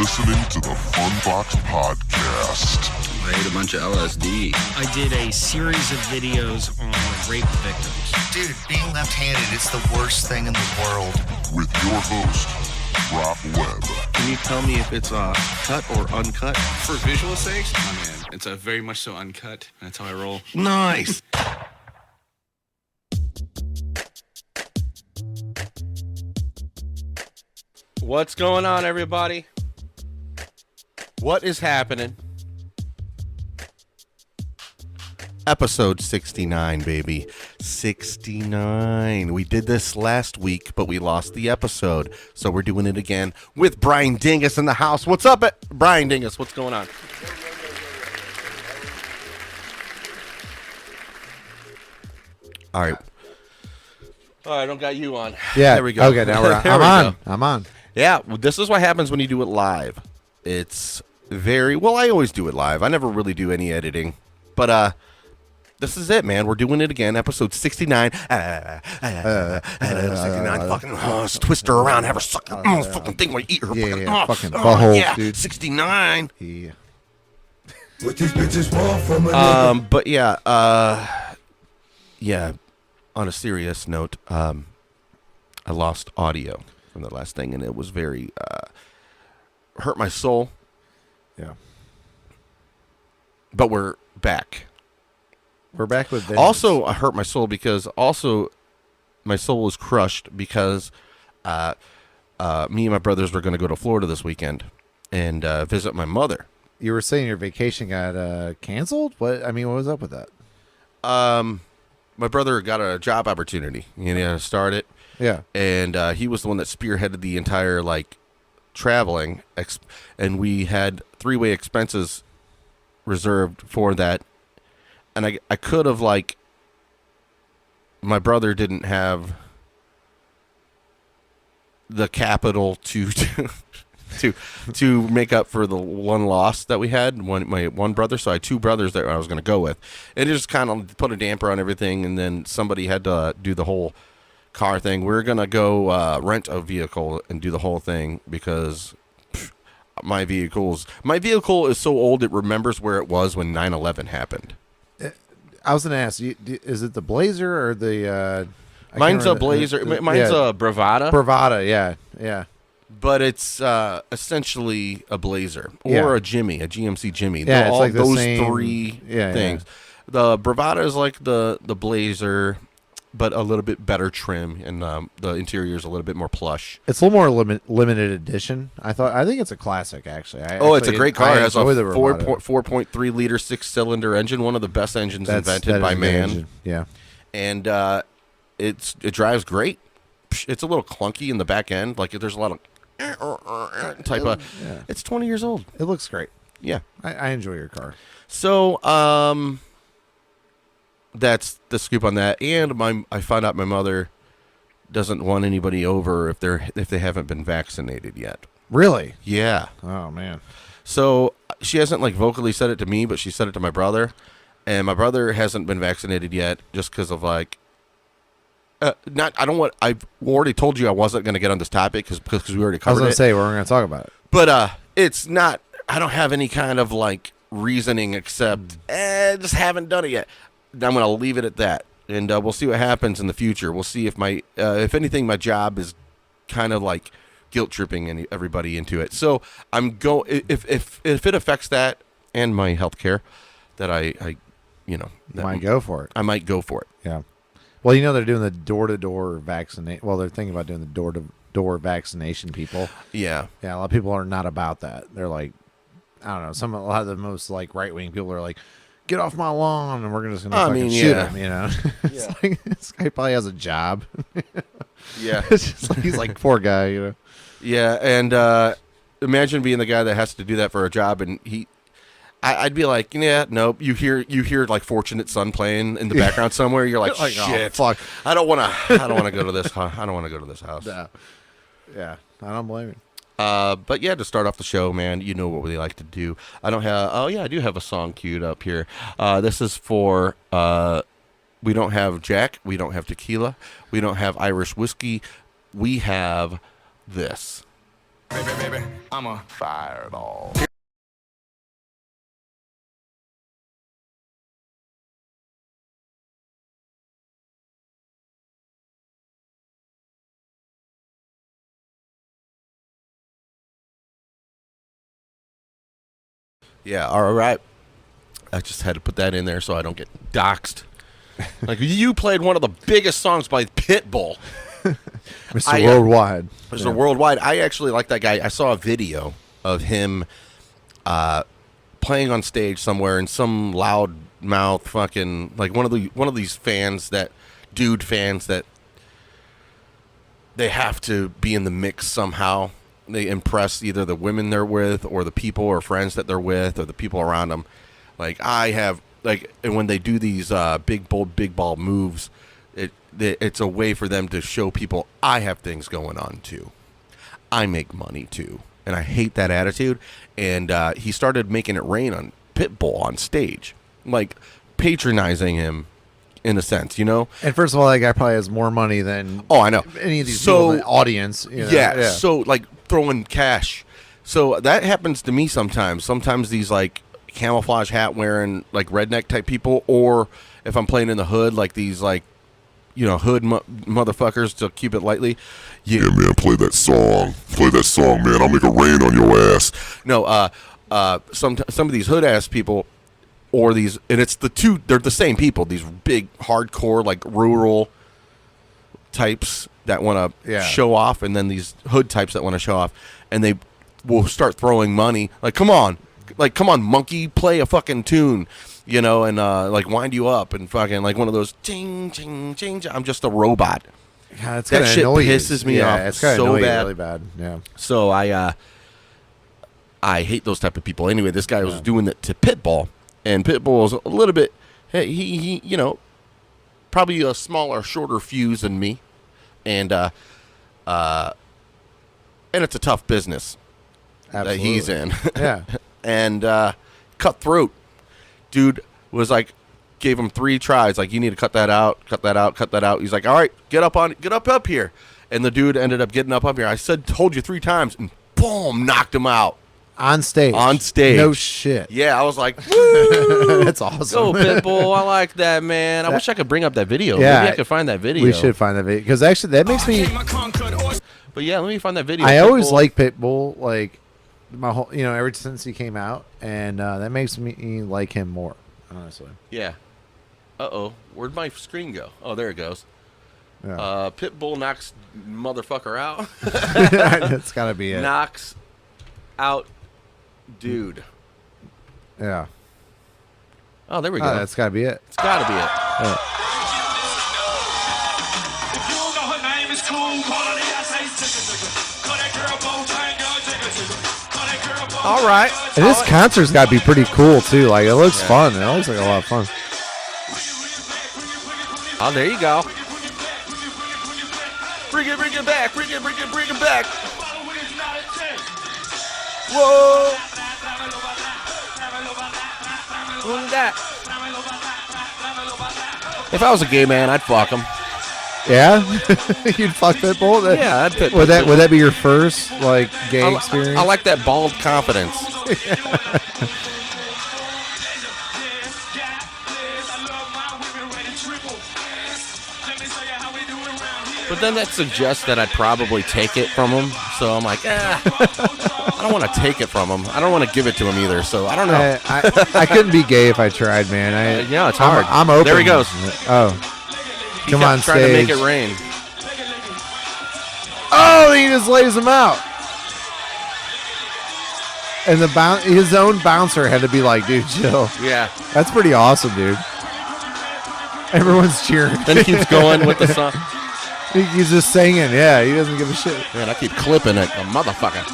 listening to the Funbox Podcast. I ate a bunch of LSD. I did a series of videos on rape victims. Dude, being left-handed is the worst thing in the world. With your host, Rob Webb. Can you tell me if it's cut or uncut? For visual sakes? Oh man, it's a very much so uncut. That's how I roll. Nice! What's going on, everybody? What is happening? Episode 69, baby. 69. We did this last week, but we lost the episode. So we're doing it again with Brian Dingess in the house. What's up, Brian Dingess? What's going on? All right. Oh, I don't got you on. Yeah. There we go. Okay, now I'm on. Yeah, this is what happens when you do it live. It's I always do it live. I never really do any editing. But this is it, man. We're doing it again. Episode 69. 69. Fucking twist her around, have her suck fucking thing while you eat her. Yeah, fucking butthole, yeah, dude. 69. Yeah. What these bitches want from a But yeah, on a serious note, I lost audio from the last thing, and it was very hurt my soul. Yeah. But we're back. We're back with vengeance. Also, I hurt my soul because my soul was crushed because me and my brothers were going to go to Florida this weekend and visit my mother. You were saying your vacation got canceled? What was up with that? My brother got a job opportunity. You know, start it. Yeah. And he was the one that spearheaded the entire, traveling. And we had three-way expenses reserved for that. And I could have, my brother didn't have the capital to make up for the one loss that we had, my one brother. So I had two brothers that I was going to go with. And it just kind of put a damper on everything. And then somebody had to do the whole car thing. We were going to go rent a vehicle and do the whole thing because my vehicle is so old it remembers where it was when 9/11 happened. I was going to ask you, is it the Blazer or the... Mine's a Blazer. Mine's a Bravada. Bravada, yeah. But it's essentially a Blazer or a GMC Jimmy. Yeah, it's like those same, three things. Yeah. The Bravada is like the Blazer, but a little bit better trim, and the interior is a little bit more plush. It's a little more limited edition. I think it's a classic, actually. It's a great car. It has a 4.3 liter 6-cylinder engine, one of the best engines invented by man. Yeah, and it drives great. It's a little clunky in the back end. There's a lot of type of. Yeah. It's 20 years old. It looks great. Yeah, I enjoy your car. So that's the scoop on that. And I found out my mother doesn't want anybody over if they haven't been vaccinated yet. Really? Yeah. Oh man. So she hasn't vocally said it to me, but she said it to my brother, and my brother hasn't been vaccinated yet just because of I've already told you I wasn't going to get on this topic because we already covered it. I was going to say we're going to talk about it. But it's not, I don't have any kind of reasoning except just haven't done it yet. I'm going to leave it at that. And we'll see what happens in the future. We'll see if if anything, my job is kind of guilt tripping everybody into it. So I'm if it affects that and my health care, that I might go for it. I might go for it. Yeah. Well, they're doing the door-to-door vaccination. Well, they're thinking about doing the door-to-door vaccination, people. Yeah. Yeah, a lot of people are not about that. They're I don't know, a lot of the most right-wing people are get off my lawn, and we're just going to shoot him, It's this guy probably has a job. Yeah. It's just he's poor guy, Yeah, and imagine being the guy that has to do that for a job, and I'd be nope. You hear Fortunate Son playing in the background somewhere. You're shit, oh, fuck. I don't want to go to this. I don't want to go to this house. No. Yeah, I don't blame you. But yeah, to start off the show, man, you know what we like to do. I do have a song queued up here. This is for we don't have Jack, we don't have tequila, we don't have Irish whiskey, we have this. Baby, I'm a fireball. Yeah, all right. I just had to put that in there so I don't get doxxed. Like, you played one of the biggest songs by Pitbull. Mr. Worldwide. Mr. Worldwide. I actually like that guy. I saw a video of him playing on stage somewhere in some loud mouth fucking, like one of these fans that they have to be in the mix somehow. They impress either the women they're with or the people or friends that they're with or the people around them. Like, and when they do these big ball moves, it's a way for them to show people I have things going on too. I make money too. And I hate that attitude. And he started making it rain on Pitbull on stage, like patronizing him in a sense, you know? And first of all, that guy probably has more money than I know any of these people in the audience. You know? Yeah, so like throwing cash. So that happens to me sometimes. Sometimes these like camouflage hat wearing like redneck type people, or if I'm playing in the hood, like these like, you know, hood motherfuckers, to keep it lightly. Yeah, man, play that song. Play that song, man. I'll make it rain on your ass. No, some of these hood ass people, or these, and it's they're the same people. These big hardcore like rural types that want to show off, and then these hood types that want to show off, and they will start throwing money. Like, come on, monkey, play a fucking tune, you know, and like wind you up and fucking like one of those ching ching ching. I'm just a robot. Yeah, that shit pisses me off it's so bad, really bad. Yeah. So I hate those type of people. Anyway, this guy was doing it to Pitbull, and Pitbull is a little bit. Hey, he you know, probably a smaller, shorter fuse than me, and it's a tough business that he's in. Yeah. And cutthroat dude was like, gave him 3 tries, like, you need to cut that out. He's like, all right, get up here. And the dude ended up getting up here. I told you 3 times, and boom, knocked him out on stage. No shit. Yeah, I was like, woo, that's awesome. Go Pitbull, I like that, man. I wish I could bring up that video. Yeah, maybe I could find that video. We should find that video, because actually that makes me. But yeah, let me find that video. I always like Pitbull, like my whole, you know, ever since he came out, and that makes me like him more, honestly. Yeah. Where'd my screen go? Oh, there it goes. Yeah. Pitbull knocks motherfucker out. That's gotta be it. Knocks out dude. Yeah. Oh, there we go. That's gotta be it. It's gotta be it. Yeah. All right. And this concert's got to be pretty cool too. Like, it looks fun. It looks like a lot of fun. Oh, there you go. Bring it back. Bring it back. Whoa. Look at that. If I was a gay man, I'd fuck him. Yeah? You'd fuck Pitbull? Yeah, I'd fit would that be your first like gay experience? I like that bald confidence. But then that suggests that I'd probably take it from him. So I'm like, I don't want to take it from him. I don't want to give it to him either. So I don't know. I couldn't be gay if I tried, man. Yeah, it's hard. I'm open. There he goes. Oh. Come on stage. Trying to make it rain. Oh, he just lays him out. And his own bouncer had to be like, dude, chill. Yeah. That's pretty awesome, dude. Everyone's cheering. Then he keeps going with the song. He's just singing. Yeah, he doesn't give a shit. Man, I keep clipping it. A motherfucker.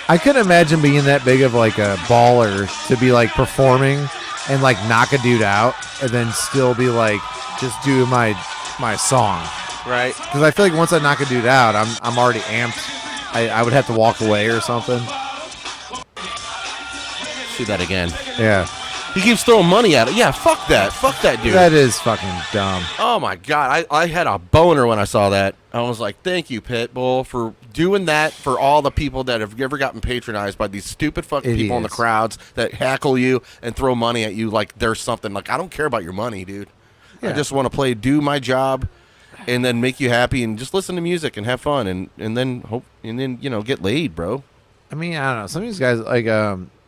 I couldn't imagine being that big of like a baller to be like performing and like knock a dude out and then still be like, just do my song. Right. Because I feel like once I knock a dude out, I'm already amped. I would have to walk away or something. See that again. Yeah. He keeps throwing money at it. Yeah, fuck that. Fuck that dude. That is fucking dumb. Oh, my God. I had a boner when I saw that. I was like, thank you, Pitbull, for doing that for all the people that have ever gotten patronized by these stupid fucking people in the crowds that hackle you and throw money at you like there's something. Like, I don't care about your money, dude. Yeah. I just want to do my job and then make you happy and just listen to music and have fun and then get laid, bro. I mean, I don't know. Some of these guys, like,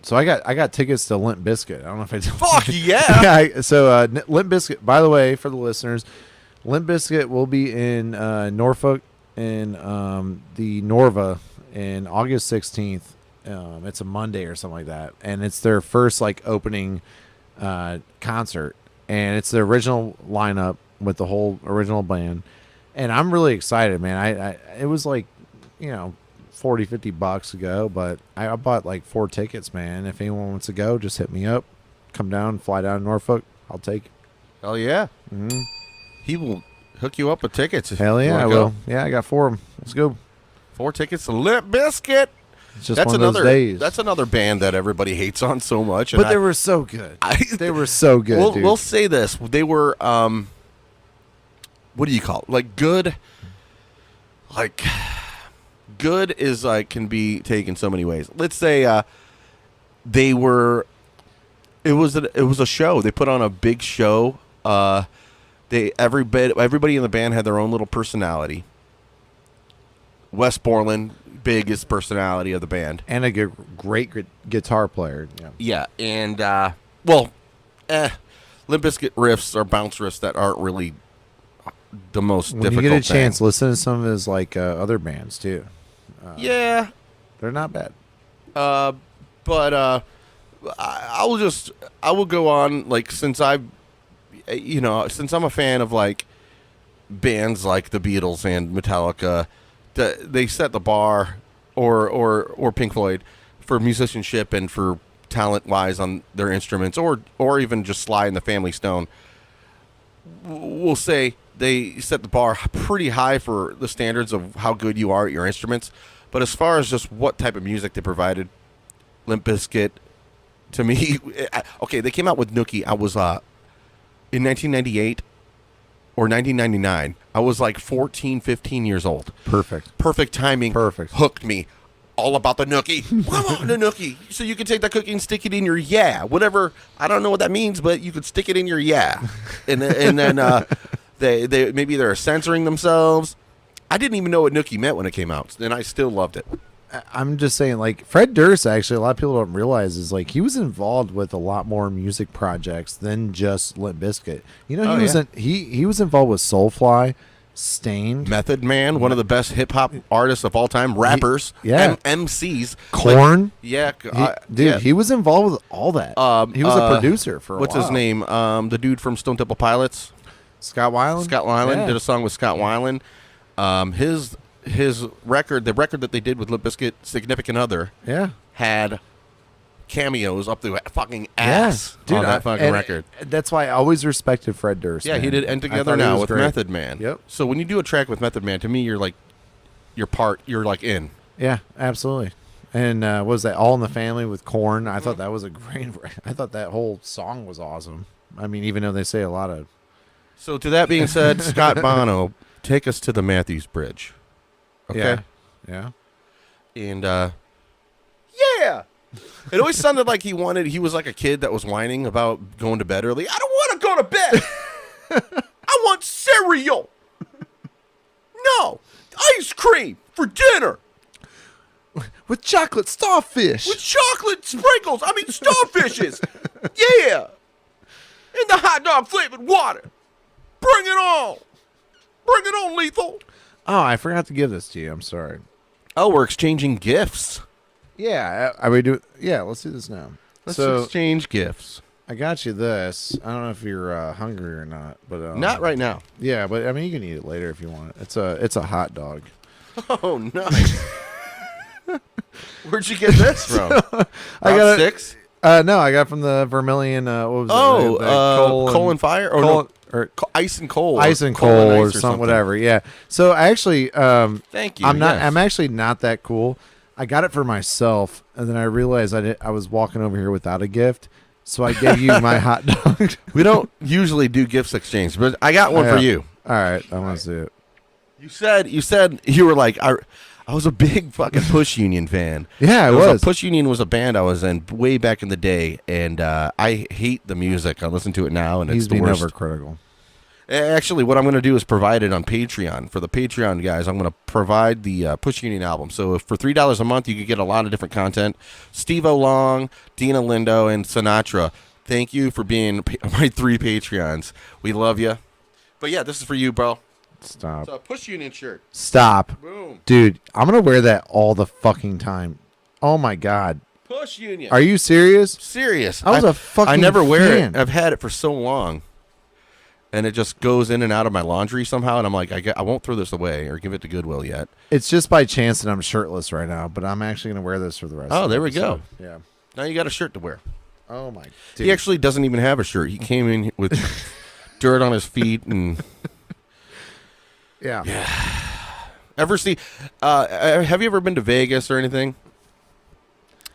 so I got tickets to Limp Bizkit. I don't know if I told Fuck yeah. So Limp Bizkit, by the way, for the listeners, Limp Bizkit will be in Norfolk in the Norva in August 16th. It's a Monday or something like that, and it's their first like opening concert, and it's the original lineup with the whole original band, and I'm really excited, man. I it was like, $40-$50 to go, but I bought like 4 tickets, man. If anyone wants to go, just hit me up. Come down, fly down to Norfolk. I'll take it. Hell yeah. Mm-hmm. He will hook you up with tickets. Hell yeah, I will. Yeah, I got 4 of them. Let's go. 4 tickets to Limp Bizkit. It's just one of those days. That's another band that everybody hates on so much. But they were so good. They were so good, dude. We'll say this. They were, what do you call it? Like, good. Like, good is like, can be taken so many ways. Let's say they were, it was a show. They put on a big show. Everybody in the band had their own little personality. Wes Borland, biggest personality of the band, and a great guitar player. Yeah, and Limp Bizkit riffs are bounce riffs that aren't really the most difficult. When you get a chance, listen to some of his like other bands too. Yeah, they're not bad. But I will go on, like, since I'm a fan of like bands like the Beatles and Metallica, they set the bar, or Pink Floyd, for musicianship and for talent wise on their instruments, or even just Sly and the Family Stone. We'll say they set the bar pretty high for the standards of how good you are at your instruments. But as far as just what type of music they provided, Limp Bizkit, to me, okay, they came out with Nookie. I was in 1998 or 1999. I was like 14, 15 years old. Perfect timing. Perfect. Hooked me. All about the Nookie. The Nookie. So you can take that cookie and stick it in your whatever. I don't know what that means, but you could stick it in your and then they maybe they're censoring themselves. I didn't even know what Nookie meant when it came out, and I still loved it. I'm just saying, like, Fred Durst, actually, a lot of people don't realize, is like he was involved with a lot more music projects than just Limp Bizkit. He was involved with Soulfly, Stained, Method Man, one of the best hip hop artists of all time, rappers, MCs, Korn. Like, he was involved with all that. He was a producer for a while. What's his name? The dude from Stone Temple Pilots, Scott Weiland. Did a song with Scott Weiland. His record, the record that they did with Limp Bizkit, Significant Other, had cameos up the fucking ass on that fucking record. That's why I always respected Fred Durst. Yeah, man. He did End Together Now with Method Man. Yep. So when you do a track with Method Man, to me, you're like in. Yeah, absolutely. And what was that, All in the Family with Korn? I thought that was a great. I thought that whole song was awesome. I mean, even though they say a lot of. So to that being said, Scott Bono, take us to the Matthews Bridge. Okay. Yeah. And it always sounded like he was like a kid that was whining about going to bed early. I don't want to go to bed. I want cereal. No, ice cream for dinner. With chocolate starfish. With chocolate sprinkles. I mean starfishes. Yeah. And the hot dog flavored water. Bring it on. Bring it on, Lethal. Oh, I forgot to give this to you. I'm sorry. Oh, we're exchanging gifts. Yeah, let's do this now. Let's exchange gifts. I got you this. I don't know if you're hungry or not, but not right now. Yeah, but I mean, you can eat it later if you want. It's a hot dog. Oh, nice. Where'd you get this from? I got Six. No, I got from the Vermilion. What was it? Coal and Fire, or Ice and Coal, or something, whatever. Yeah. So I actually, thank you. I'm actually not that cool. I got it for myself, and then I realized I was walking over here without a gift, so I gave you my hot dog. We don't usually do gifts exchange, but I got one for you. All right, I want to see it. You said you were like I was a big fucking Push Union fan. Yeah, I was. Push Union was a band I was in way back in the day, and I hate the music. I listen to it now, and He's it's the being worst. overcritical. Actually, what I'm going to do is provide it on Patreon. For the Patreon guys, I'm going to provide the Push Union album. So for $3 a month, you could get a lot of different content. Steve O'Long, Dina Lindo, and Sinatra. Thank you for being my 3 Patreons. We love you. But yeah, this is for you, bro. Stop. It's a Push Union shirt. Stop. Boom. Dude, I'm going to wear that all the fucking time. Oh, my God. Push Union. Are you serious? Serious? I was a fucking I never wear fan. it. I've had it for so long. And it just goes in and out of my laundry somehow. And I'm like, I won't throw this away or give it to Goodwill yet. It's just by chance that I'm shirtless right now, but I'm actually going to wear this for the rest of the there we go. episode. Yeah. Now you got a shirt to wear. Oh, my. Dude. He actually doesn't even have a shirt. He came in with dirt on his feet and... Yeah. Ever see? Have you ever been to Vegas or anything?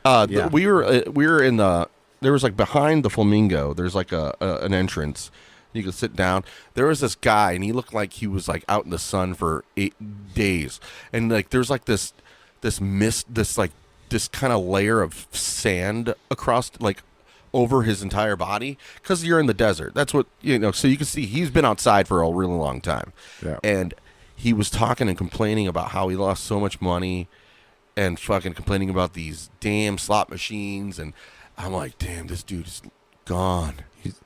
Yeah. We were in the. There was like behind the Flamingo. There's like an entrance. You could sit down. There was this guy, and he looked like he was like out in the sun for 8 days. And like there's like this mist, this kind of layer of sand across like over his entire body because you're in the desert. That's what so you can see he's been outside for a really long time. Yeah. And he was talking and complaining about how he lost so much money and fucking complaining about these damn slot machines. And I'm like, damn, this dude is gone.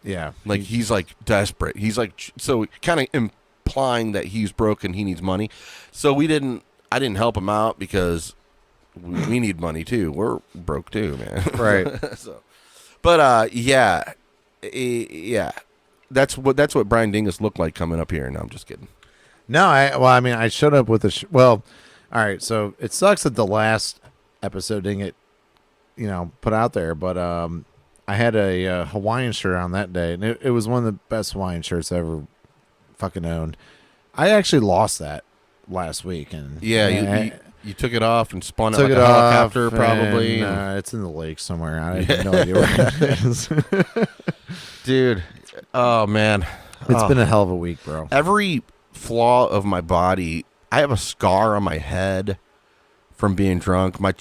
He's like desperate. He's like, so kind of implying that he's broke and he needs money. So I didn't help him out because we need money too. We're broke too, man. Right. But yeah, that's what Brian Dingess looked like coming up here. No, I'm just kidding. No, I showed up with a all right, so it sucks that the last episode didn't get, put out there, but I had a Hawaiian shirt on that day, and it was one of the best Hawaiian shirts I ever fucking owned. I actually lost that last week, and you took it off and spun it took like it a off, helicopter, probably. And, it's in the lake somewhere. I have no idea where it is. Dude, oh man, It's been a hell of a week, bro. Every flaw of my body, I have a scar on my head from being drunk. My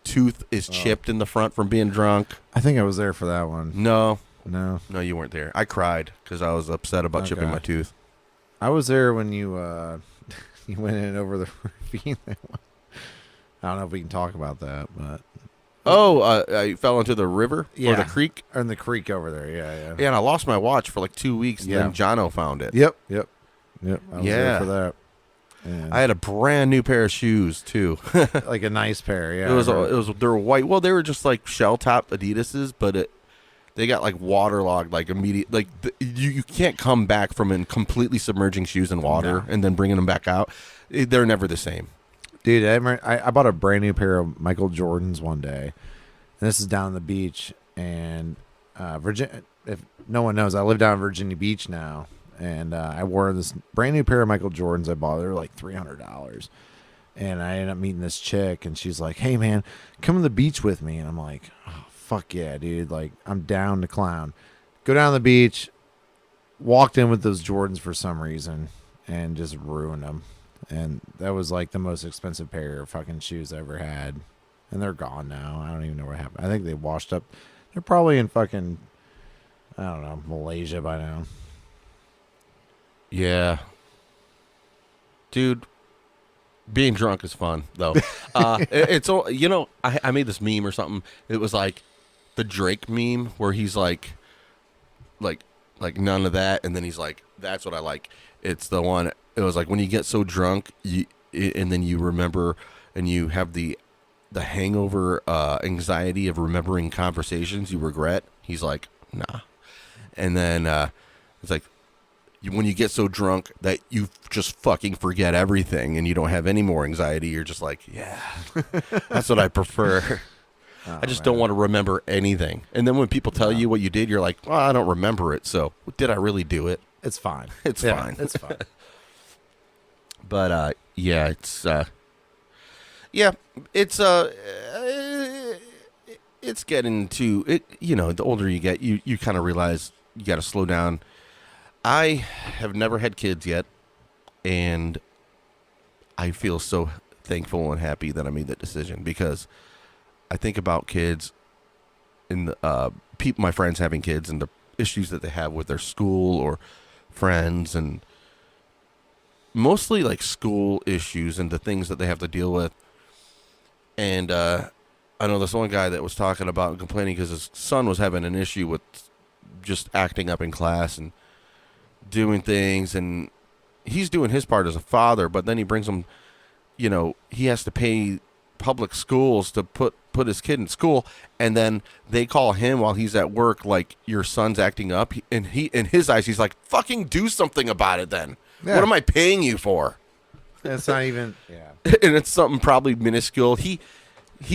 tooth is chipped in the front from being drunk. I think I was there for that one. No, you weren't there. I cried because I was upset about chipping my tooth. I was there when you you went in over the ravine. I don't know if we can talk about that, but I fell into the river or the creek. Or in the creek over there. Yeah. Yeah, and I lost my watch for like 2 weeks. And then Jono found it. Yep. I was there for that. And I had a brand new pair of shoes too. like a nice pair. Yeah. They were white. Well, they were just like shell top Adidas's, but they got like waterlogged, like immediate. Like you can't come back from completely submerging shoes in water and then bringing them back out. They're never the same. Dude, I bought a brand new pair of Michael Jordans one day, and this is down on the beach. And Virginia, if no one knows, I live down in Virginia Beach now, and I wore this brand new pair of Michael Jordans I bought. They were like $300, and I ended up meeting this chick, and she's like, "Hey man, come to the beach with me," and I'm like, "Oh fuck yeah, dude! Like I'm down to clown." Go down to the beach, walked in with those Jordans for some reason, and just ruined them. And that was like the most expensive pair of fucking shoes I ever had. And they're gone now. I don't even know what happened. I think they washed up. They're probably in fucking, I don't know, Malaysia by now. Yeah. Dude, being drunk is fun, though. It's all, I made this meme or something. It was like the Drake meme where he's like none of that. And then he's like, that's what I like. It's the one. It was like when you get so drunk, and then you remember, and you have the hangover anxiety of remembering conversations you regret. He's like, nah. And then it's like when you get so drunk that you just fucking forget everything and you don't have any more anxiety. You're just like, yeah, that's what I prefer. I just don't want to remember anything. And then when people tell you what you did, you're like, well, I don't remember it. So did I really do it? It's fine. It's fine. It's fine. But it's getting to it. You know, the older you get, you kind of realize you got to slow down. I have never had kids yet, and I feel so thankful and happy that I made that decision, because I think about kids and people, my friends having kids, and the issues that they have with their school or friends, and mostly like school issues and the things that they have to deal with. And I know this one guy that was talking about complaining because his son was having an issue with just acting up in class and doing things, and he's doing his part as a father, but then he brings him, you know, he has to pay public schools to put his kid in school, and then they call him while he's at work like, your son's acting up, and he, in his eyes, he's like, fucking do something about it then. Yeah. What am I paying you for? It's not even. Yeah. And it's something probably minuscule. He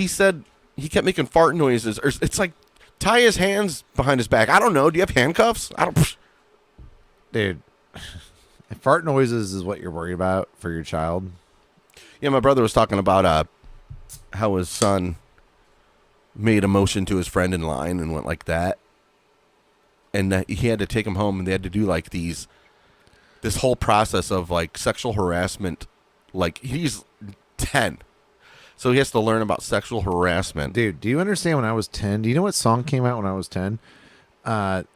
said he kept making fart noises, or it's like, tie his hands behind his back. I don't know. Do you have handcuffs? I don't. Dude, if fart noises is what you're worried about for your child. Yeah, my brother was talking about how his son made a motion to his friend in line and went like that, and that he had to take him home, and they had to do like this whole process of like sexual harassment. Like, he's 10, so he has to learn about sexual harassment. Dude, do you understand when I was 10? Do you know what song came out when I was 10?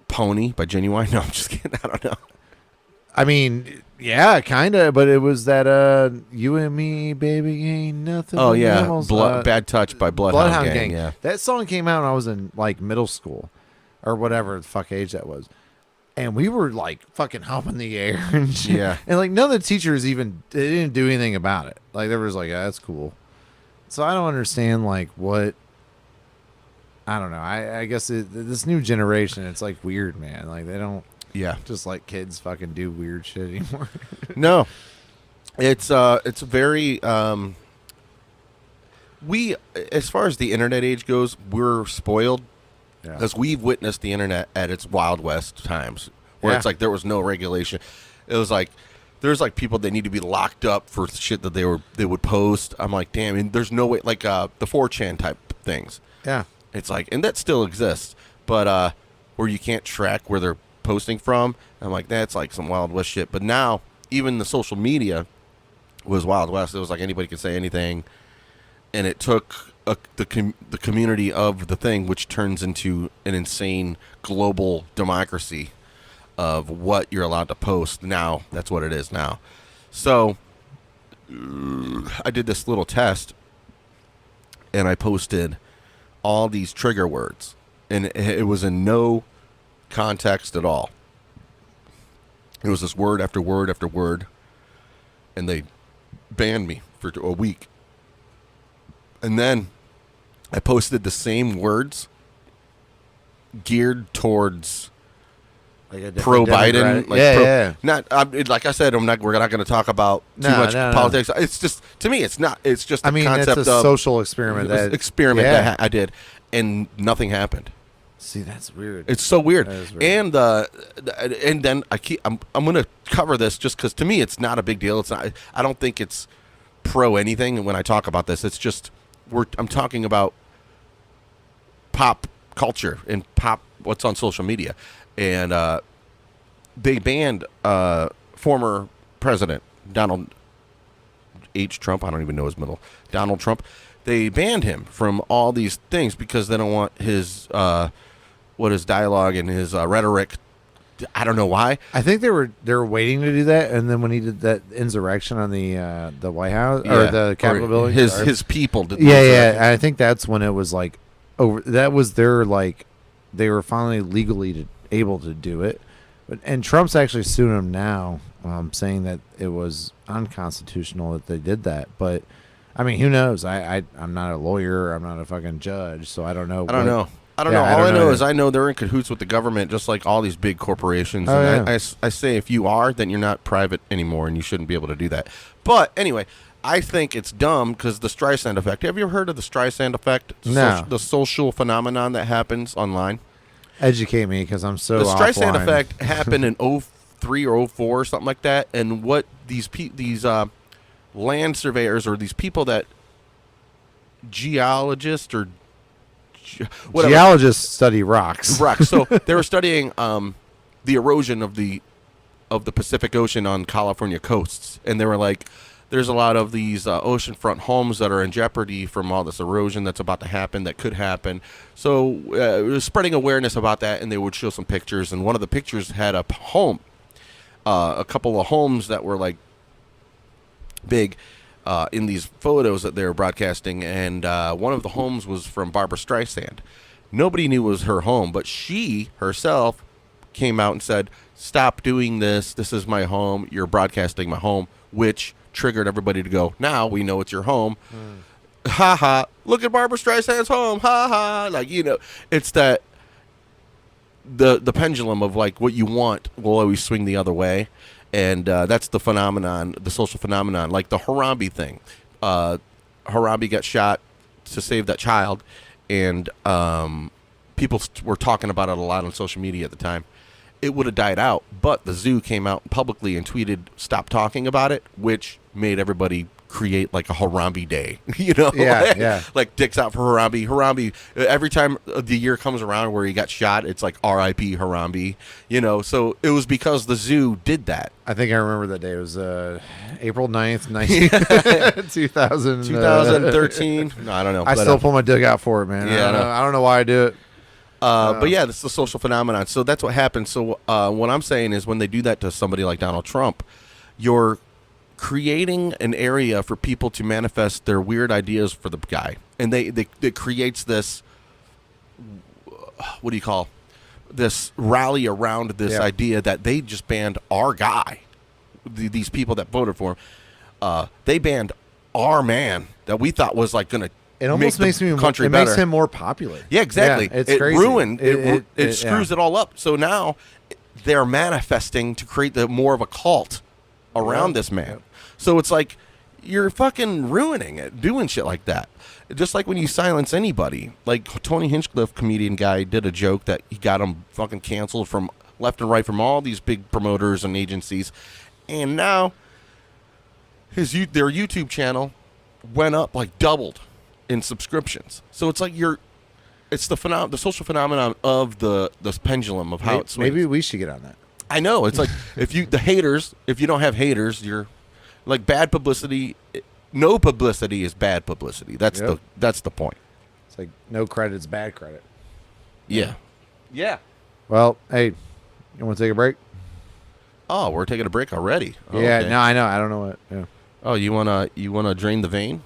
Pony by Genuine. No, I'm just kidding. I don't know. I mean, yeah, kind of, but it was that You and Me, Baby, Ain't Nothing. Oh But yeah, Mammals, Bad Touch by Bloodhound Gang. Yeah. That song came out when I was in like middle school or whatever the fuck age that was. And we were like fucking humping the air and shit. Yeah. And like none of the teachers they didn't do anything about it. Like they were just like, yeah, that's cool. So I don't understand like what, I don't know. I guess this new generation, it's like weird, man. Like they don't just like kids fucking do weird shit anymore. No, it's very we, as far as the internet age goes, we're spoiled because we've witnessed the internet at its Wild West times, where it's like there was no regulation. It was like there's like people that need to be locked up for shit that they would post. I'm like, damn, and there's no way, like the 4chan type things. Yeah, it's like, and that still exists, but where you can't track where they're posting from. I'm like, that's like some Wild West shit. But now even the social media was Wild West. It was like anybody could say anything, and it took the community of the thing, which turns into an insane global democracy of what you're allowed to post. Now that's what it is now. So I did this little test, and I posted all these trigger words, and it was in no context at all. It was just word after word after word, and they banned me for a week. And then I posted the same words geared towards like pro Biden, like not like I said, we're not going to talk about too much politics. It's just, to me, it's not. It's just the concept it's a of social experiment. That I did, and nothing happened. See, that's weird. It's so weird. That is weird. And then I'm going to cover this just because to me it's not a big deal. It's not. I don't think it's pro anything when I talk about this. It's just I'm talking about pop culture and what's on social media, and they banned former president Donald H. Trump. I don't even know his middle. Donald Trump. They banned him from all these things because they don't want his his dialogue and his rhetoric. I don't know why. I think they were waiting to do that, and then when he did that insurrection on the White House or the Capitol building, his people did. I think that's when it was like over. That was their like they were finally legally able to do it, and Trump's actually suing him now, saying that it was unconstitutional that they did that. But I mean, who knows? I'm not a lawyer. I'm not a fucking judge, so I don't know. I don't know. All I know is I know they're in cahoots with the government, just like all these big corporations. I say if you are, then you're not private anymore, and you shouldn't be able to do that. But anyway, I think it's dumb because the Streisand effect. Have you ever heard of the Streisand effect? No. The social phenomenon that happens online. Educate me, because I'm so. The Streisand offline. effect happened in 03 or 04 or something like that. And what these land surveyors or these people that geologists or whatever. Geologists study rocks. Rocks. So they were studying the erosion of the Pacific Ocean on California coasts, and they were like, there's a lot of these oceanfront homes that are in jeopardy from all this erosion that's about to happen, that could happen. So it was spreading awareness about that, and they would show some pictures, and one of the pictures had a home, a couple of homes that were like big in these photos that they were broadcasting, and one of the homes was from Barbara Streisand. Nobody knew it was her home, but she herself came out and said, "Stop doing this. This is my home. You're broadcasting my home," which triggered everybody to go, "Now we know it's your home." Ha ha. Look at Barbara Streisand's home. Ha ha. Like, it's that the pendulum of like what you want will always swing the other way. And that's the phenomenon, the social phenomenon, like the Harambe thing. Harambe got shot to save that child, and people were talking about it a lot on social media at the time. It would have died out, but the zoo came out publicly and tweeted, "Stop talking about it," which made everybody create like a Harambe day, Yeah. Like dicks out for Harambe. Harambe, every time the year comes around where he got shot, it's like R.I.P. Harambe, so it was because the zoo did that. I think I remember that day. It was April 9th, 2000, 2013. No, I don't know. I still pull my dick out for it, man. Yeah, I don't know why I do it. But yeah, that's the social phenomenon. So that's what happens. So what I'm saying is, when they do that to somebody like Donald Trump, you're creating an area for people to manifest their weird ideas for the guy, and it creates this, what do you call, this rally around this idea that they just banned our guy. These people that voted for him, they banned our man that we thought was like gonna. It almost makes me country it better. makes him more popular. Yeah, exactly. Yeah, it's it crazy. ruined. It screws it all up. So now they're manifesting to create more of a cult around this man. Yep. So it's like you're fucking ruining it, doing shit like that. Just like when you silence anybody. Like Tony Hinchcliffe, comedian guy, did a joke that he got him fucking canceled from left and right from all these big promoters and agencies, and now their YouTube channel went up, like doubled in subscriptions. So it's like it's the social phenomenon of this pendulum of how it swings. Maybe we should get on that. I know. It's like if you don't have haters, you're like bad publicity. No publicity is bad publicity. That's the point. It's like no credit's bad credit. Yeah. Well, hey, you want to take a break? Oh, we're taking a break already. Oh, Yeah, okay. no, I know. I don't know what. Yeah, Oh, you wanna drain the vein?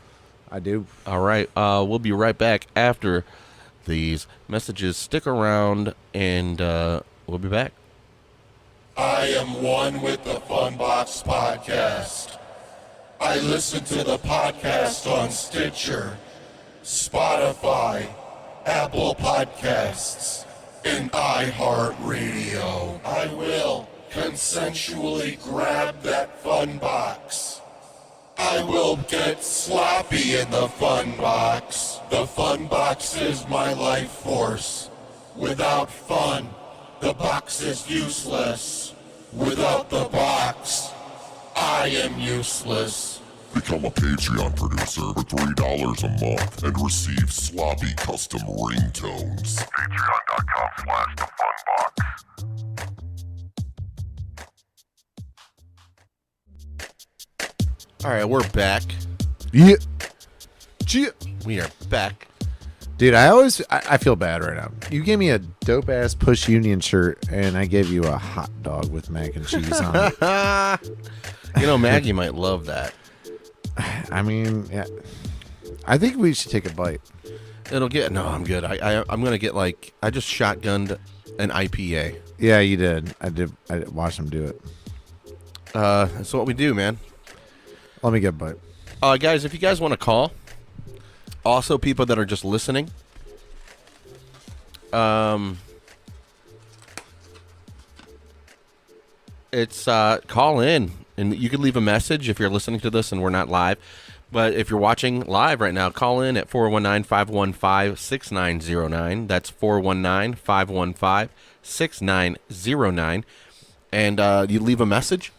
I do. All right. We'll be right back after these messages. Stick around, and we'll be back. I am one with the Funbox Podcast. I listen to the podcast on Stitcher, Spotify, Apple Podcasts, and iHeartRadio. I will consensually grab that Funbox. I will get sloppy in the Funbox. The Funbox is my life force. Without fun, the box is useless. Without the box, I am useless. Become a Patreon producer for $3 a month and receive sloppy custom ringtones. Patreon.com/thefunbox. All right, we're back. Yeah. We are back. Dude, I feel bad right now. You gave me a dope ass Push Union shirt, and I gave you a hot dog with mac and cheese on it. Maggie might love that. I mean, yeah. I think we should take a bite. No, I'm good. I'm gonna get I just shotgunned an IPA. Yeah, you did. I watched him do it. That's what we do, man. Let me get a bite. Guys, if you guys want to call, also people that are just listening, it's call in, and you can leave a message if you're listening to this and we're not live. But if you're watching live right now, call in at 419-515-6909. That's 419-515-6909. And you leave a message,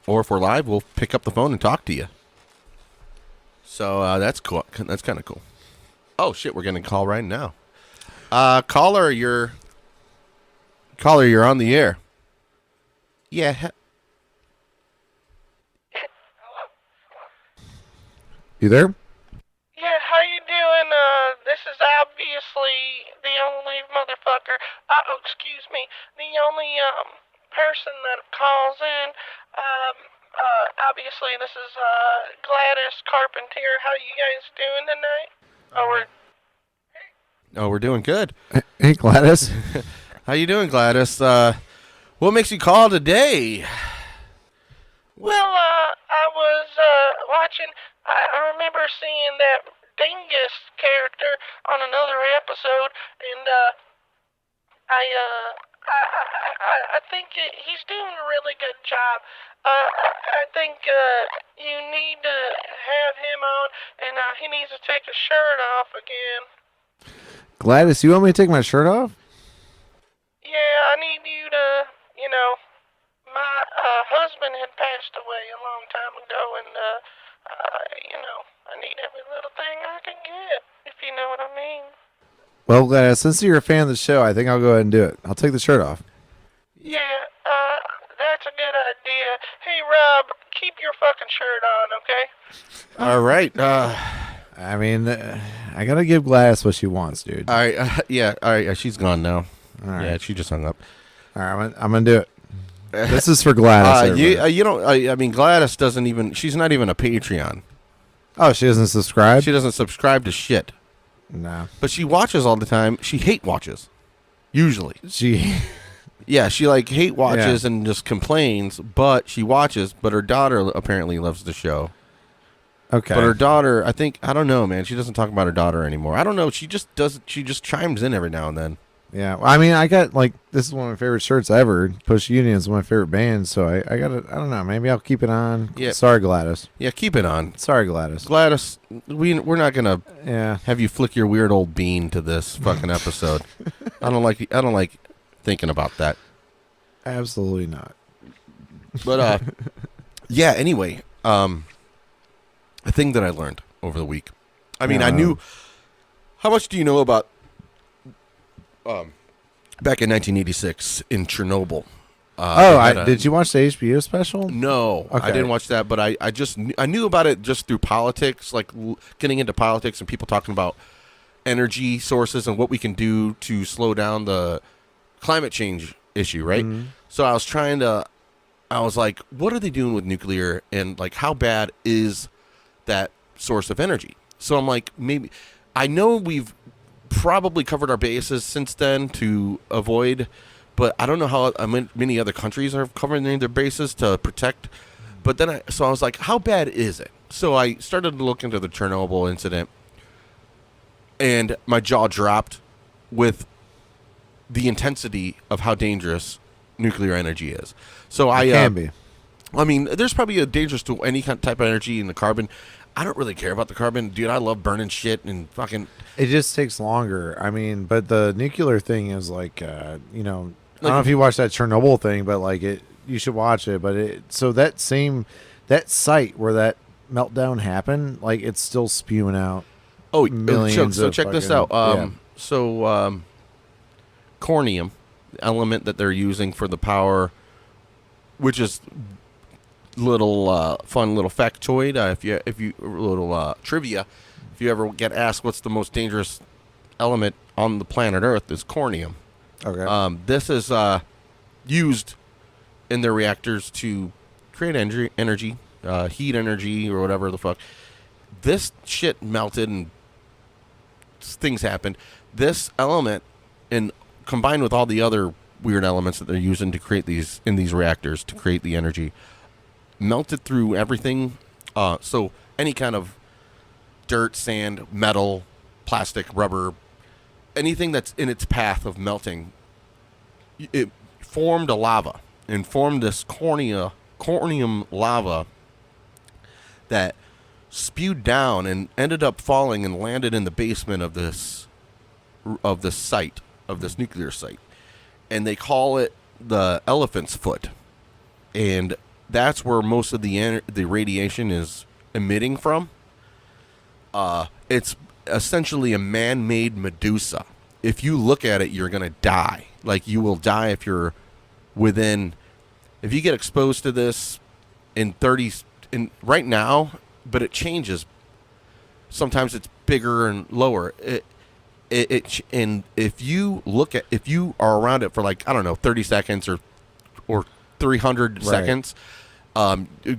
or if we're live, we'll pick up the phone and talk to you. So that's cool. That's kind of cool. Oh shit, we're getting a call right now. Caller, you're on the air. Yeah. You there? Yeah, how you doing? This is obviously the only motherfucker, excuse me, the only, person that calls in. Obviously this is, Gladys Carpentier. How you guys doing tonight? We're doing good. Hey, Gladys. How you doing, Gladys? What makes you call today? Well, I was, watching, I remember seeing that Dingess character on another episode, and, I think he's doing a really good job. I think, you need to have him on, and, he needs to take his shirt off again. Gladys, you want me to take my shirt off? Yeah, I need you to, my, husband had passed away a long time ago, and, I need every little thing I can get, if you know what I mean. Well, Gladys, since you're a fan of the show, I think I'll go ahead and do it. I'll take the shirt off. Yeah, that's a good idea. Hey, Rob, keep your fucking shirt on, okay? All right. I mean, I gotta give Gladys what she wants, dude. All right. Yeah. All right. She's gone now. All right. Yeah, she just hung up. All right, I'm gonna do it. This is for Gladys. You don't. I mean, Gladys doesn't even. She's not even a Patreon. Oh, she doesn't subscribe? She doesn't subscribe to shit. No. But she watches all the time. She hate watches. Usually. Yeah, she like hate watches and just complains, but she watches. But her daughter apparently loves the show. Okay. But her daughter, I don't know, man. She doesn't talk about her daughter anymore. I don't know. She just does. She just chimes in every now and then. Yeah. Well, I mean, I got this is one of my favorite shirts ever. Push Union is one of my favorite bands, so I got it. I don't know. Maybe I'll keep it on. Yeah. Sorry, Gladys. Yeah, keep it on. Sorry, Gladys. Gladys, we're not gonna Yeah. have you flick your weird old bean to this fucking episode. I don't like thinking about that. Absolutely not. But yeah. Anyway, a thing that I learned over the week. I mean, I knew. How much do you know about? Back in 1986 in Chernobyl. Did you watch the HBO special? No, Okay. I didn't watch that, but I just I knew about it just through politics, like getting into politics and people talking about energy sources and what we can do to slow down the climate change issue, right? Mm-hmm. So I was like, what are they doing with nuclear, and like how bad is that source of energy? So I'm like, maybe I know we've probably covered our bases since then to avoid, but I don't know how many other countries are covering their bases to protect. But then I was like, how bad is it? So I started to look into the Chernobyl incident, and my jaw dropped with the intensity of how dangerous nuclear energy is. So It can be. I mean, there's probably a dangerous to any kind type of energy in the carbon. I don't really care about the carbon, dude. I love burning shit and fucking. It just takes longer. I mean, but the nuclear thing is I don't know if you watched that Chernobyl thing, but you should watch it. But so that site where that meltdown happened, it's still spewing out. Oh, millions. So check this out. Cornium, the element that they're using for the power, which is little fun little factoid. If you little trivia, if you ever get asked what's the most dangerous element on the planet Earth, is cornium. Okay. This is used in their reactors to create energy, heat energy, or whatever the fuck. This shit melted and things happened. This element, and combined with all the other weird elements that they're using to create these reactors to create the energy, melted through everything. So any kind of dirt, sand, metal, plastic, rubber, anything that's in its path of melting, it formed a lava and formed this cornium lava that spewed down and ended up falling and landed in the basement of this site, of this nuclear site. And they call it the elephant's foot. And that's where most of the radiation is emitting from. It's essentially a man-made Medusa. If you look at it, you're going to die. Like, you will die if you're if you get exposed to this right now, but it changes. Sometimes it's bigger and lower. And if you are around it for like, I don't know, 30 seconds or 300 seconds,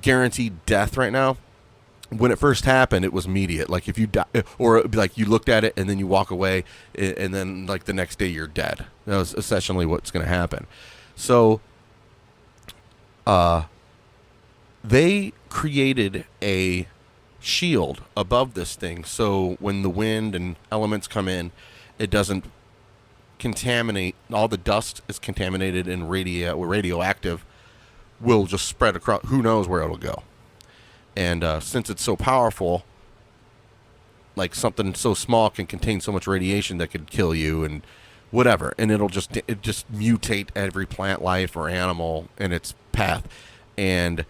guaranteed death right now. When it first happened, it was immediate. Like, if you die, or it'd be like you looked at it and then you walk away, and then like the next day you're dead. That was essentially what's going to happen. So, they created a shield above this thing, so when the wind and elements come in, it doesn't contaminate. All the dust is contaminated and radioactive. Will just spread across. Who knows where it'll go? And since it's so powerful, like something so small can contain so much radiation that could kill you and whatever, and it just mutate every plant life or animal in its path. And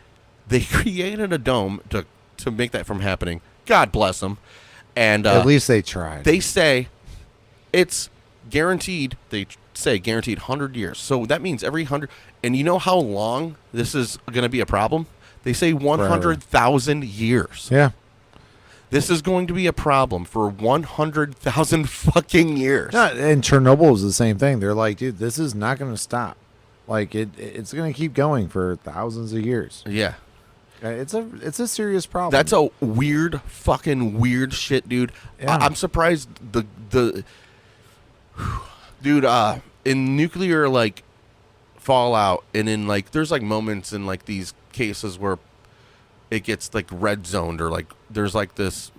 they created a dome to make that from happening. God bless them. And at least they tried. They say it's guaranteed. They say guaranteed 100 years. So that means every 100. And you know how long this is going to be a problem? They say 100,000 years. Yeah. This is going to be a problem for 100,000 fucking years. Yeah, and Chernobyl is the same thing. They're like, dude, this is not going to stop. Like, it's going to keep going for thousands of years. Yeah. It's a serious problem. That's a fucking weird shit, dude. Yeah. I'm surprised dude, in nuclear, like, fallout, and in, like, there's, like, moments in, like, these cases where it gets, like, red zoned, or, like, there's, like, this,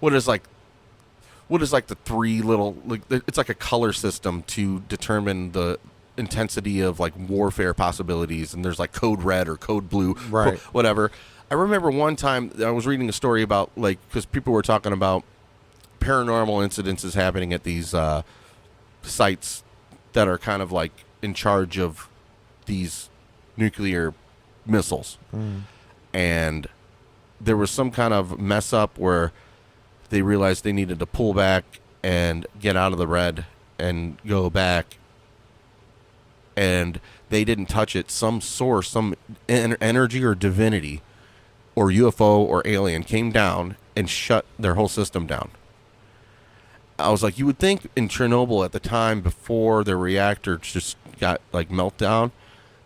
what is, like, the three little, like, it's like a color system to determine the intensity of, like, warfare possibilities, and there's, like, code red or code blue, right? Whatever. I remember one time I was reading a story about, like, because people were talking about paranormal incidences happening at these sites that are kind of, like, in charge of these nuclear missiles. And there was some kind of mess up where they realized they needed to pull back and get out of the red and go back, and they didn't touch it. Some source, some energy or divinity or UFO or alien came down and shut their whole system down. I was like, you would think in Chernobyl at the time, before the reactor just got, like, meltdown,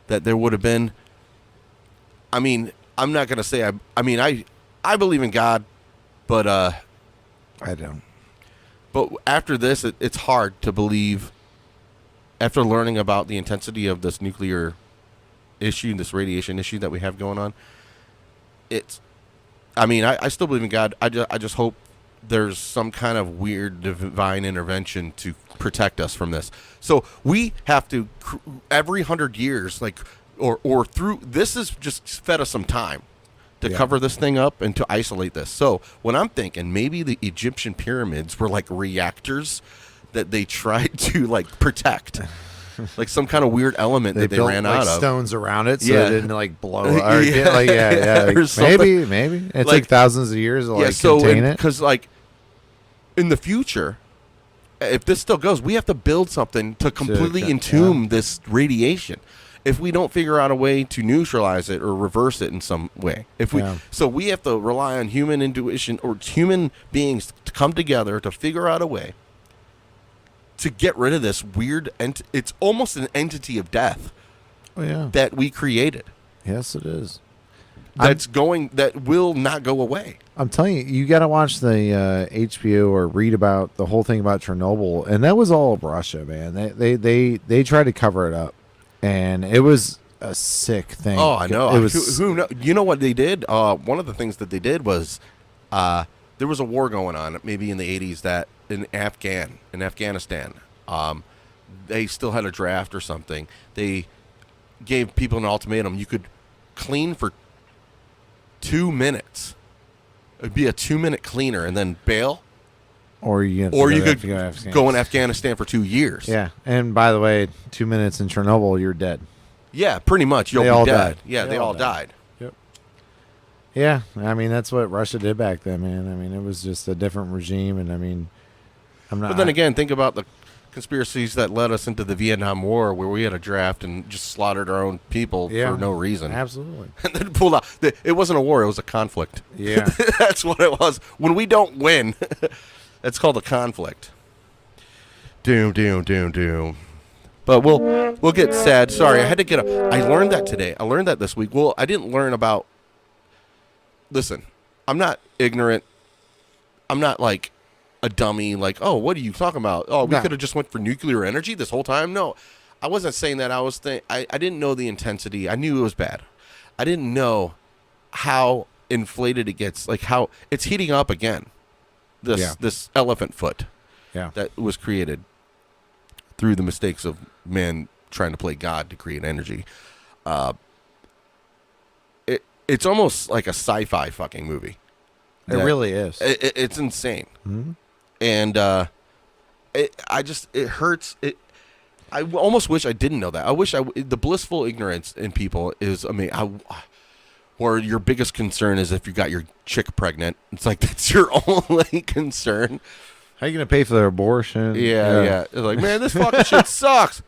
that there would have been, I mean, I'm not going to say, I believe in God, but I don't. But after this, it's hard to believe, after learning about the intensity of this nuclear issue, this radiation issue that we have going on. I still believe in God. I just hope there's some kind of weird divine intervention to protect us from this. So we have to, every 100 years, like, or through, this has just fed us some time to cover this thing up and to isolate this. So when I'm thinking maybe the Egyptian pyramids were like reactors that they tried to, like, protect. Like some kind of weird element that they built, ran like, out of. stones around it so Yeah. it didn't, like, blow up. Yeah. Like, Or something. maybe. It's Like, thousands of years to, like, so contain it. Because, like, in the future, if this still goes, we have to build something to completely entomb this radiation. If we don't figure out a way to neutralize it or reverse it in some way, so we have to rely on human intuition or human beings to come together to figure out a way to get rid of this weird, it's almost an entity of death that we created. Yes, it is. That will not go away. I'm telling you, you got to watch the HBO or read about the whole thing about Chernobyl, and that was all Russia, man. They tried to cover it up, and it was a sick thing. Oh, I know. It was. Who know? You know what they did? One of the things that they did was there was a war going on, maybe in the 80s, that in Afghanistan, they still had a draft or something. They gave people an ultimatum: you could clean for 2 minutes. It'd be a 2-minute cleaner, and then bail. Or you could go in Afghanistan for 2 years. Yeah, and by the way, 2 minutes in Chernobyl, you're dead. Yeah, pretty much. You'll be dead. Yeah, they all died. Yep. Yeah, I mean that's what Russia did back then, man. I mean it was just a different regime, and I mean, I'm not. But then again, think about the conspiracies that led us into the Vietnam War, where we had a draft and just slaughtered our own people for no reason. Absolutely. And then pulled out. It wasn't a war; it was a conflict. Yeah, That's what it was. When we don't win, that's called a conflict. Doom. But we'll get sad. Sorry, I had to get I learned that today. I learned that this week. Well, I didn't learn about. Listen, I'm not ignorant. I'm not like a dummy. Like, oh, what are you talking about? Oh, we could have just went for nuclear energy this whole time. No, I wasn't saying that. I didn't know the intensity. I knew it was bad. I didn't know how inflated it gets. Like how it's heating up again. This elephant foot. Yeah. That was created through the mistakes of man trying to play God to create energy. It's almost like a sci-fi fucking movie. It really is. It's insane. Mm-hmm. And it hurts. I almost wish I didn't know that. I wish the blissful ignorance in people is, I mean, or your biggest concern is if you got your chick pregnant. It's like, that's your only concern. How are you going to pay for their abortion? Yeah. It's like, man, this fucking shit sucks.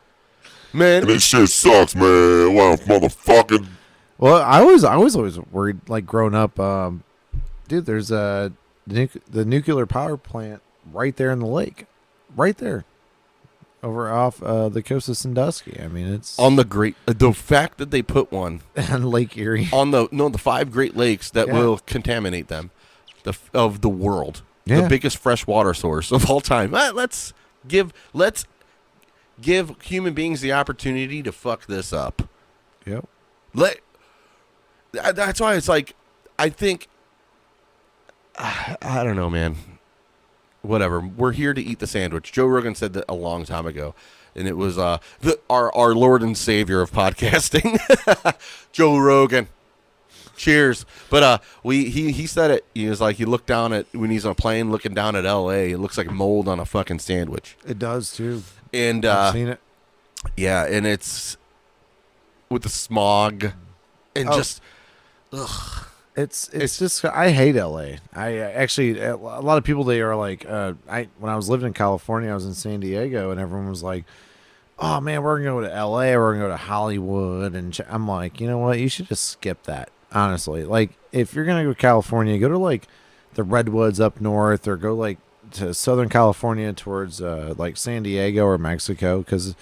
Man, This shit sucks, man. Wow, motherfucking. Well, I was always worried, like growing up, dude, there's the nuclear power plant right there in the lake. Right there. Over off the coast of Sandusky. I mean, it's on the fact that they put one on Lake Erie on the 5 Great Lakes that will contaminate them of the world. Yeah. The biggest freshwater source of all time. Let's give human beings the opportunity to fuck this up. Yep. That's why it's like, I think, I don't know, man. Whatever. We're here to eat the sandwich. Joe Rogan said that a long time ago, and it was our Lord and Savior of podcasting, Joe Rogan. Cheers. But he said it. He was like, he looked down at, when he's on a plane looking down at L.A., it looks like mold on a fucking sandwich. It does too. And I've seen it. Yeah, and it's with the smog and just ugh. It's just, I hate LA. I actually, a lot of people, they are like, when I was living in California, I was in San Diego, and everyone was like, oh man, we're gonna go to LA, we're gonna go to Hollywood, and I'm like, you know what, you should just skip that, honestly. Like, if you're gonna go to California, go to like the Redwoods up north, or go like to Southern California towards like San Diego or Mexico, because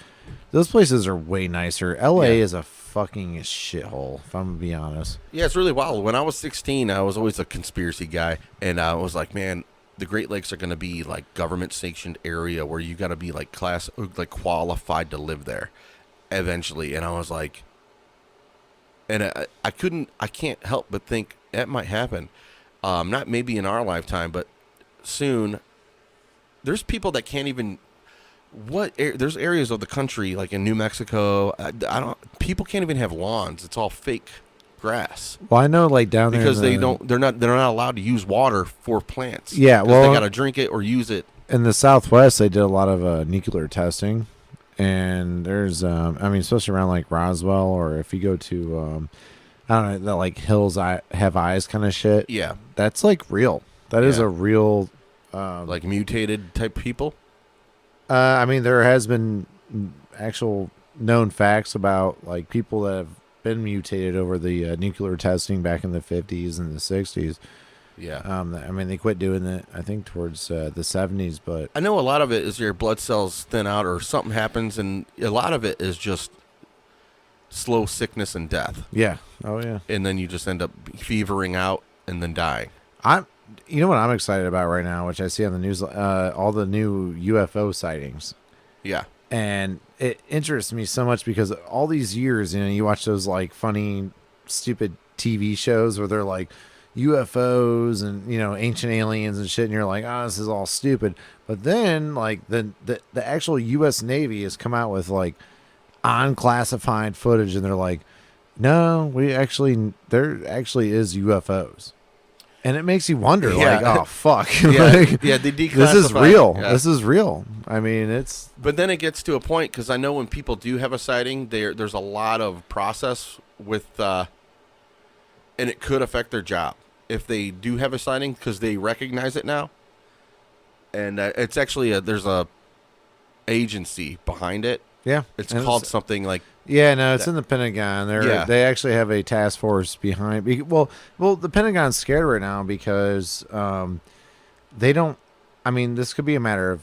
those places are way nicer. LA is a fucking shithole, if I'm gonna be honest. Yeah, it's really wild. When I was 16, I was always a conspiracy guy, and I was like, man, the Great Lakes are going to be like government sanctioned area where you got to be like qualified to live there eventually. And I was like, and I can't help but think that might happen. Not maybe in our lifetime, but soon. There's people that can't even, there's areas of the country like in New Mexico. People can't even have lawns. It's all fake grass. Well, I know, like down there because they're not allowed to use water for plants. Yeah, well, they got to drink it or use it. In the Southwest, they did a lot of nuclear testing, and there's, I mean, especially around like Roswell, or if you go to, I don't know, that like hills have eyes kind of shit. Yeah, that's like real. That is a real, like mutated type people. I mean, there has been actual known facts about like people that have been mutated over the nuclear testing back in the 50s and the 60s. Yeah. I mean, they quit doing it, I think, towards the 70s, but I know a lot of it is your blood cells thin out or something happens, and a lot of it is just slow sickness and death. Yeah. Oh, yeah. And then you just end up fevering out and then dying. You know what I'm excited about right now, which I see on the news, all the new UFO sightings. Yeah. And it interests me so much because all these years, you know, you watch those like funny, stupid TV shows where they're like UFOs and, you know, ancient aliens and shit, and you're like, oh, this is all stupid. But then like the actual U.S. Navy has come out with like unclassified footage, and they're like, no, there actually is UFOs. And it makes you wonder, like, oh, fuck. Like, they declassify. This is real. Yeah. This is real. I mean, it's... But then it gets to a point, because I know when people do have a sighting, there's a lot of process with and it could affect their job if they do have a sighting because they recognize it now. And it's actually there's a agency behind it. Yeah, It's and called something like Yeah, no, it's in the Pentagon. They actually have a task force behind. Well, the Pentagon's scared right now because they don't. I mean, this could be a matter of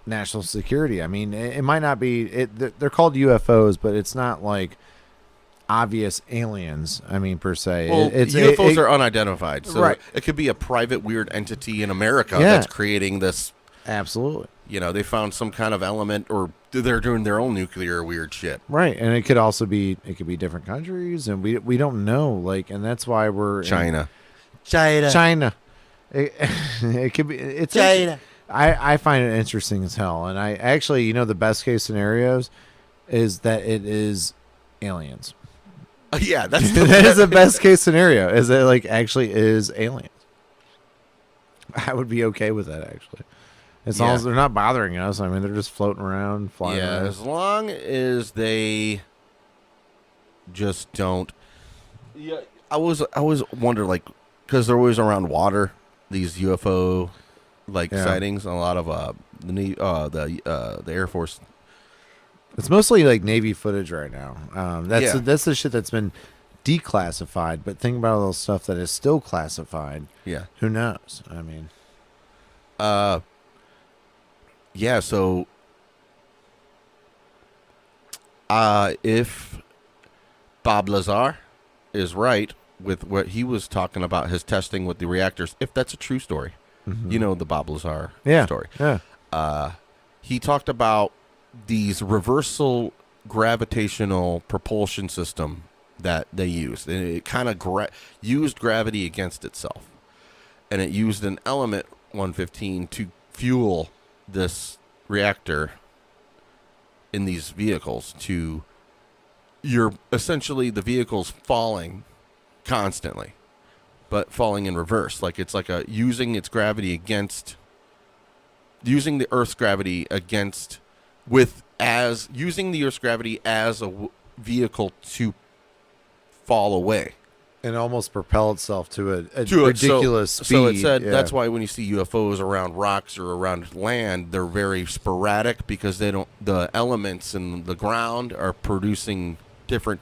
national security. I mean, it might not be. They're called UFOs, but it's not like obvious aliens. I mean, per se. Well, UFOs are unidentified, so Right. it could be a private weird entity in America Yeah. that's creating this. Absolutely. You know, they found some kind of element, or they're doing their own nuclear weird shit. Right, and it could also be different countries, and we don't know. Like, and that's why we're China. China. It could be. It's China. I find it interesting as hell, and I actually, the best case scenarios is that it is aliens. Yeah, that's That is the best case scenario. Is that it, like, actually is aliens? I would be okay with that, actually, as long as they're not bothering us. I mean, they're just floating around, flying Yeah, around. as long as they just don't. Yeah, I always wonder, like, because they're always around water. These UFO sightings. A lot of the Air Force. It's mostly like Navy footage right now. Yeah. That's the shit that's been declassified. But think about all the stuff that is still classified. Yeah. Who knows? I mean, yeah. So, if Bob Lazar is right with what he was talking about, his testing with the reactors, if that's a true story, you know the Bob Lazar story. Yeah. He talked about these reversal gravitational propulsion system that they used, and it kind of used gravity against itself, and it used an element 115 to fuel this reactor in these vehicles. You're essentially, the vehicle's falling constantly, but falling in reverse, like it's like using its gravity against, using the Earth's gravity against, using the Earth's gravity as a vehicle to fall away and almost propel itself to a to it. ridiculous speed. So it said, yeah. that's why when you see UFOs around rocks or around land, they're very sporadic because the elements in the ground are producing different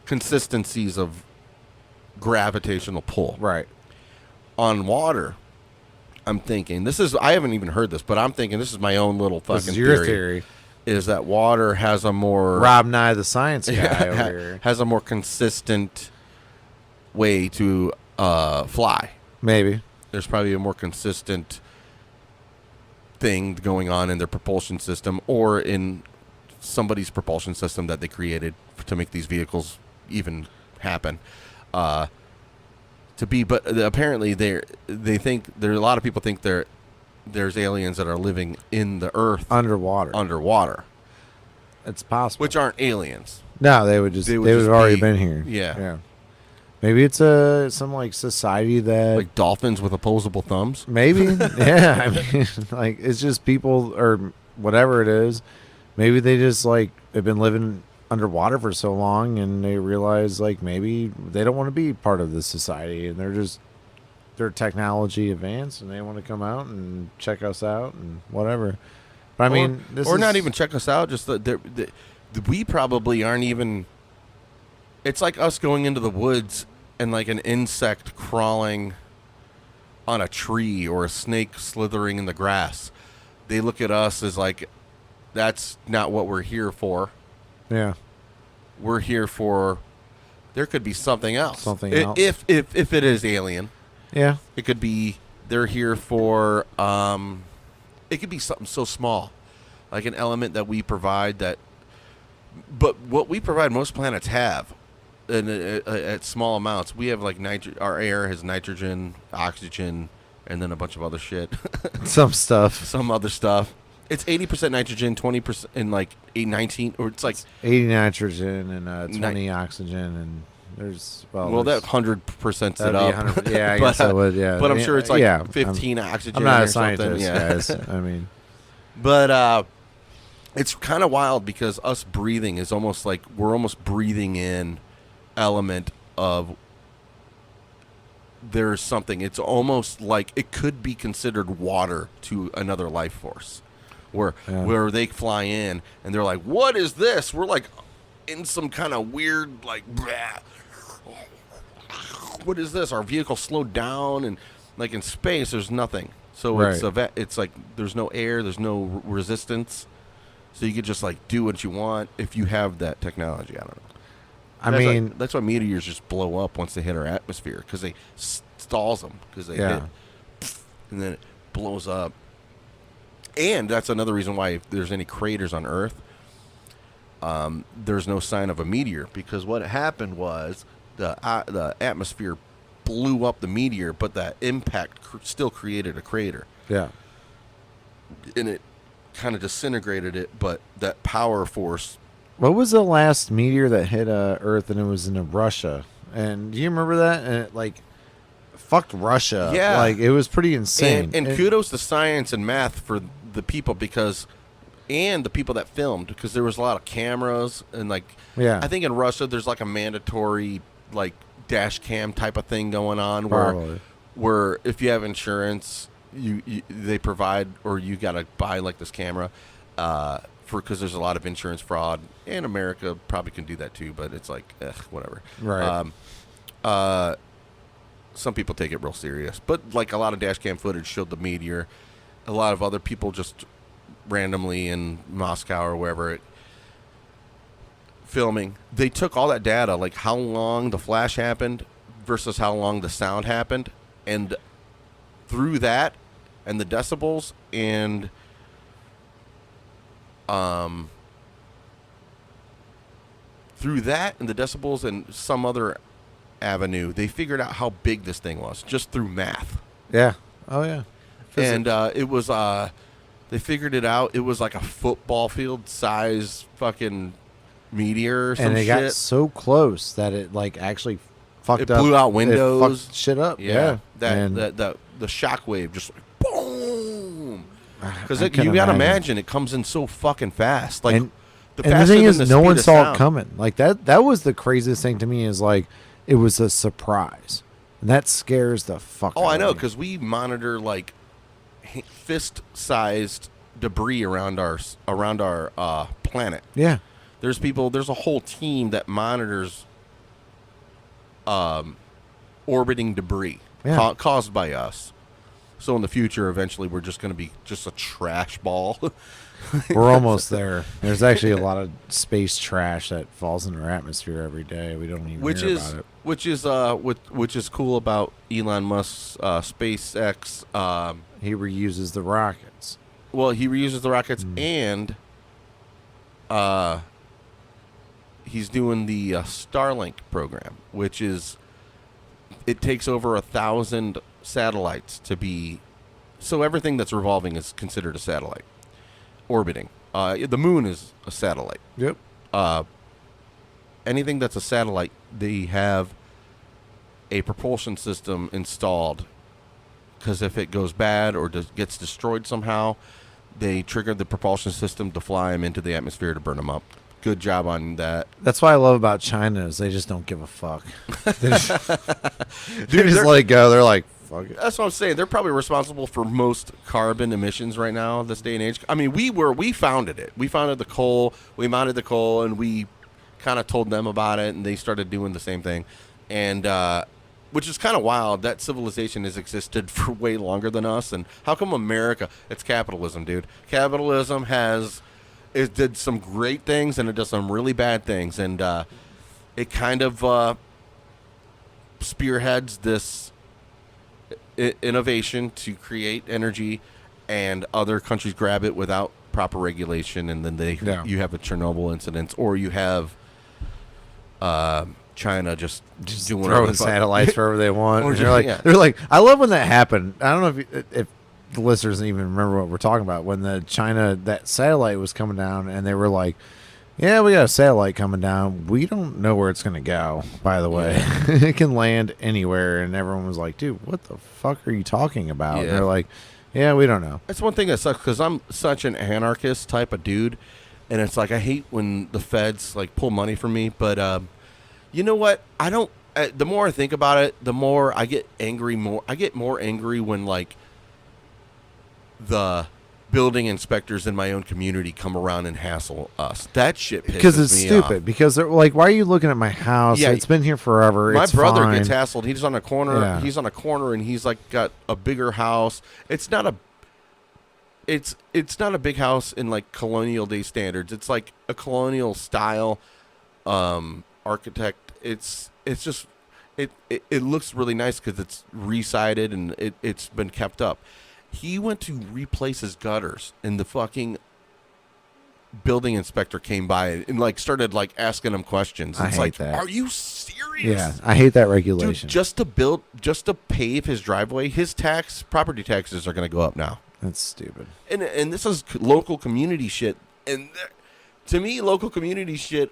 consistencies of gravitational pull. Right. On water, I'm thinking, I haven't even heard this, but I'm thinking this is my own little fucking This is your theory. Is that water has a more Rob Nye, the science guy over here. has a more consistent way to fly. Maybe. There's probably a more consistent thing going on in their propulsion system or in somebody's propulsion system that they created to make these vehicles even happen. But apparently they think a lot of people think there's aliens that are living in the earth underwater. It's possible. Which aren't aliens. No, they would have already been here. Yeah. Maybe it's some like society that Like dolphins with opposable thumbs. maybe yeah. I mean, like, it's just people or whatever it is. Maybe they just like have been living underwater for so long and they realize like maybe they don't want to be part of this society and they're technology advanced and they want to come out and check us out and whatever. But I mean, not even check us out. Just we probably aren't even. It's like us going into the woods and like an insect crawling on a tree or a snake slithering in the grass. They look at us as like, that's not what we're here for. Yeah. We're here for. There could be something else. Something else. If it is alien. Yeah. It could be they're here for. It could be something so small, like an element that we provide that. But what we provide, most planets have, and at small amounts. We have like our air has nitrogen, oxygen, and then a bunch of other shit. Some stuff. Some other stuff. It's 80% nitrogen, 20% and like 19, or it's like 80 nitrogen and 20 oxygen, and there's that 100%'s it that'd be up. 100, yeah, I guess I would. Yeah, But I'm sure it's like yeah, 15 oxygen. I'm not or a scientist, something. guys. I mean, but it's kind of wild because us breathing is almost like we're almost breathing in element of there's something. It's almost like it could be considered water to another life force, where they fly in and they're like, "What is this?" We're like in some kind of weird like, what is this? Our vehicle slowed down, and like in space, there's nothing. So it's like there's no air, there's no resistance. So you could just like do what you want if you have that technology. I don't know. That's why meteors just blow up once they hit our atmosphere, because they stalls them, because they hit, and then it blows up. And that's another reason why if there's any craters on Earth, there's no sign of a meteor, because what happened was the atmosphere blew up the meteor, but that impact still created a crater. Yeah. And it kind of disintegrated it, but that power force. What was the last meteor that hit Earth, and it was in Russia? And do you remember that? And it like fucked Russia. Yeah. Like it was pretty insane. And kudos to science and math for the people, and the people that filmed, because there was a lot of cameras, and like, I think in Russia there's like a mandatory like dash cam type of thing going on, where if you have insurance, they provide, or you gotta buy like this camera, because there's a lot of insurance fraud, and America probably can do that too, but it's like whatever. Right. Some people take it real serious, but like a lot of dash cam footage showed the meteor. A lot of other people just randomly in Moscow or wherever filming, they took all that data, like how long the flash happened versus how long the sound happened, and through that and the decibels and some other avenue, they figured out how big this thing was just through math. Yeah. Oh yeah. Physics. And it was they figured it out. It was like a football field size fucking meteor or some shit. And it got so close that it like actually fucked up. It blew out windows. It fucked shit up. Yeah. The shockwave just like boom. Because you gotta imagine it comes in so fucking fast. Like the thing is, no one saw it coming. Like that was the craziest thing to me, is like it was a surprise. And that scares the fuck out of me. I know, because we monitor like fist-sized debris around our planet. Yeah. There's a whole team that monitors orbiting debris caused by us. So in the future, eventually, we're just going to be just a trash ball. We're almost there. There's actually a lot of space trash that falls in our atmosphere every day. We don't even hear about it. Which is cool about Elon Musk's SpaceX. He reuses the rockets. Well, he reuses the rockets, and he's doing the Starlink program, which is it takes over 1,000 satellites to be. So everything that's revolving is considered a satellite. Orbiting. The moon is a satellite. Yep. Anything that's a satellite, they have a propulsion system installed, because if it goes bad or gets destroyed somehow, they trigger the propulsion system to fly them into the atmosphere to burn them up. Good job on that. That's what I love about China, is they just don't give a fuck. They just let it go. They're like, fuck it. That's what I'm saying. They're probably responsible for most carbon emissions right now, this day and age. I mean, we founded it. We founded the coal. We mounted the coal, and we kind of told them about it, and they started doing the same thing. And which is kind of wild. That civilization has existed for way longer than us. And how come America? It's capitalism, dude. Capitalism it did some great things, and it does some really bad things. And it kind of spearheads this innovation to create energy, and other countries grab it without proper regulation, and then you have a Chernobyl incident, or you have China just doing throwing satellites wherever they want. And they're like, I love when that happened. I don't know if the listeners even remember what we're talking about, when that satellite was coming down, and they were like, yeah, we got a satellite coming down. We don't know where it's going to go, by the way. It can land anywhere. And everyone was like, dude, what the fuck are you talking about? And they're like, yeah, we don't know. That's one thing that sucks, because I'm such an anarchist type of dude. And it's like, I hate when the feds like pull money from me. But You know what? I don't. The more I think about it, the more I get angry. I get more angry when like the building inspectors in my own community come around and hassle us. That shit pisses me off. Because it's stupid. Because they're like, why are you looking at my house? Yeah, It's been here forever. My It's brother fine. gets hassled. He's on a corner. Yeah. He's on a corner, and he's like got a bigger house. It's not a. It's not a big house in like colonial day standards. It's like a colonial style architect. It's just it looks really nice because it's re-sided and it's been kept up. He went to replace his gutters, and the fucking building inspector came by and like started like asking him questions. I It's hate like, that. are you serious? Yeah, I hate that Dude, regulation. just to pave his driveway, his property taxes are going to go up now. That's stupid. And this is local community shit. And to me, local community shit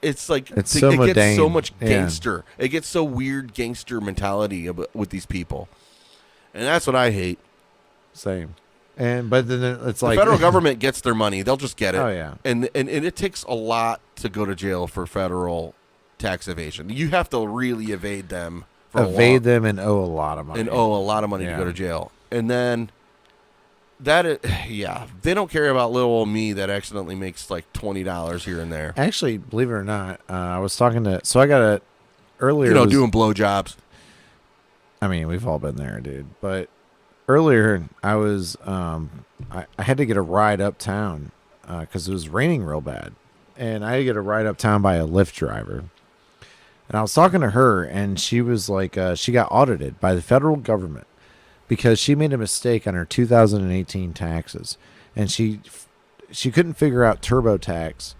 it's like It's it so gets mundane. so much Yeah. gangster. It gets so weird gangster mentality with these people, and that's what I hate. Same. But then it's The like federal government gets their money; they'll just get it. Oh, yeah. and it takes a lot to go to jail for federal tax evasion. You have to really evade them. evade them and owe a lot of money. And owe a lot of money to Yeah. go to jail. And then they don't care about little old me that accidentally makes like $20 here and there. Actually, believe it or not, I was talking to. So I got a earlier. Doing blowjobs. I mean, we've all been there, dude. But earlier, I was I had to get a ride uptown because it was raining real bad, and I had to get a ride uptown by a Lyft driver. And I was talking to her, and she was like, she got audited by the federal government because she made a mistake on her 2018 taxes, and she couldn't figure out TurboTax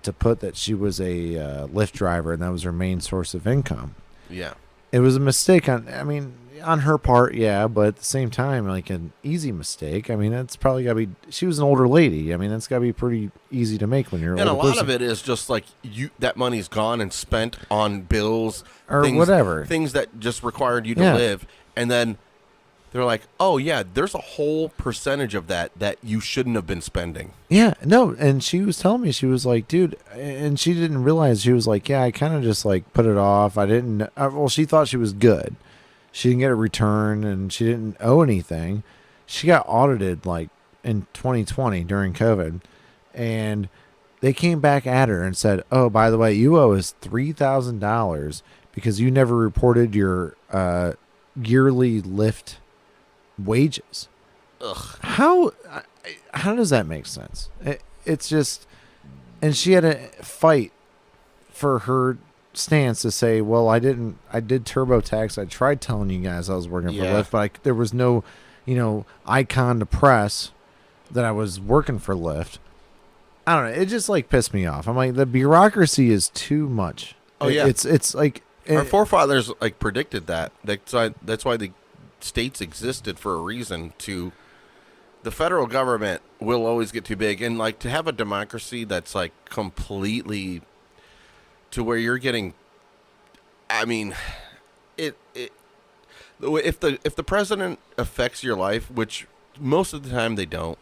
to put that she was a Lyft driver, and that was her main source of income. Yeah. It was a mistake on her part, yeah, but at the same time, like an easy mistake. I mean, that's probably gotta be. She was an older lady. I mean, that's gotta be pretty easy to make when you're. And a lot person. of it is just like that money's gone and spent on bills Or things, whatever. things that just required you to Yeah. live, and then they're like, "Oh yeah, there's a whole percentage of that you shouldn't have been spending." Yeah, no, and she was telling me, she was like, dude, and she didn't realize, she was like, yeah, I kind of just like put it off. I didn't. Well, she thought she was good. She didn't get a return, and she didn't owe anything. She got audited like in 2020 during COVID, and they came back at her and said, "Oh, by the way, you owe us $3,000 because you never reported your yearly Lyft wages." Ugh. How does that make sense? It's just, and she had to fight for her stance to say, well, I did TurboTax. I tried telling you guys I was working for Yeah. Lyft, but there was no, icon to press that I was working for Lyft. I don't know. It just like pissed me off. I'm like, the bureaucracy is too much. Oh, yeah. It's like Our forefathers like predicted that. That's why the states existed for a reason. The federal government will always get too big, and like to have a democracy that's like completely to where you're getting. I mean, if the president affects your life, which most of the time they don't,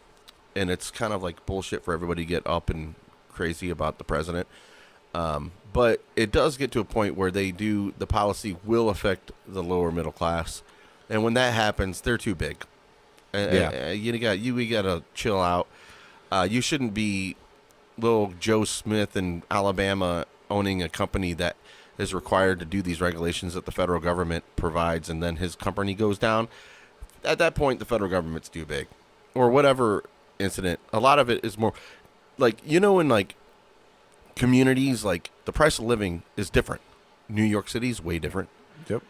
and it's kind of like bullshit for everybody to get up and crazy about the president. But it does get to a point where the policy will affect the lower middle class, and when that happens, they're too big. You gotta chill out. You shouldn't be little Joe Smith in Alabama owning a company that is required to do these regulations that the federal government provides, and then his company goes down. At that point, the federal government's too big, or whatever incident. A lot of it is more like in like communities, like the price of living is different. New York City's way different. Yep.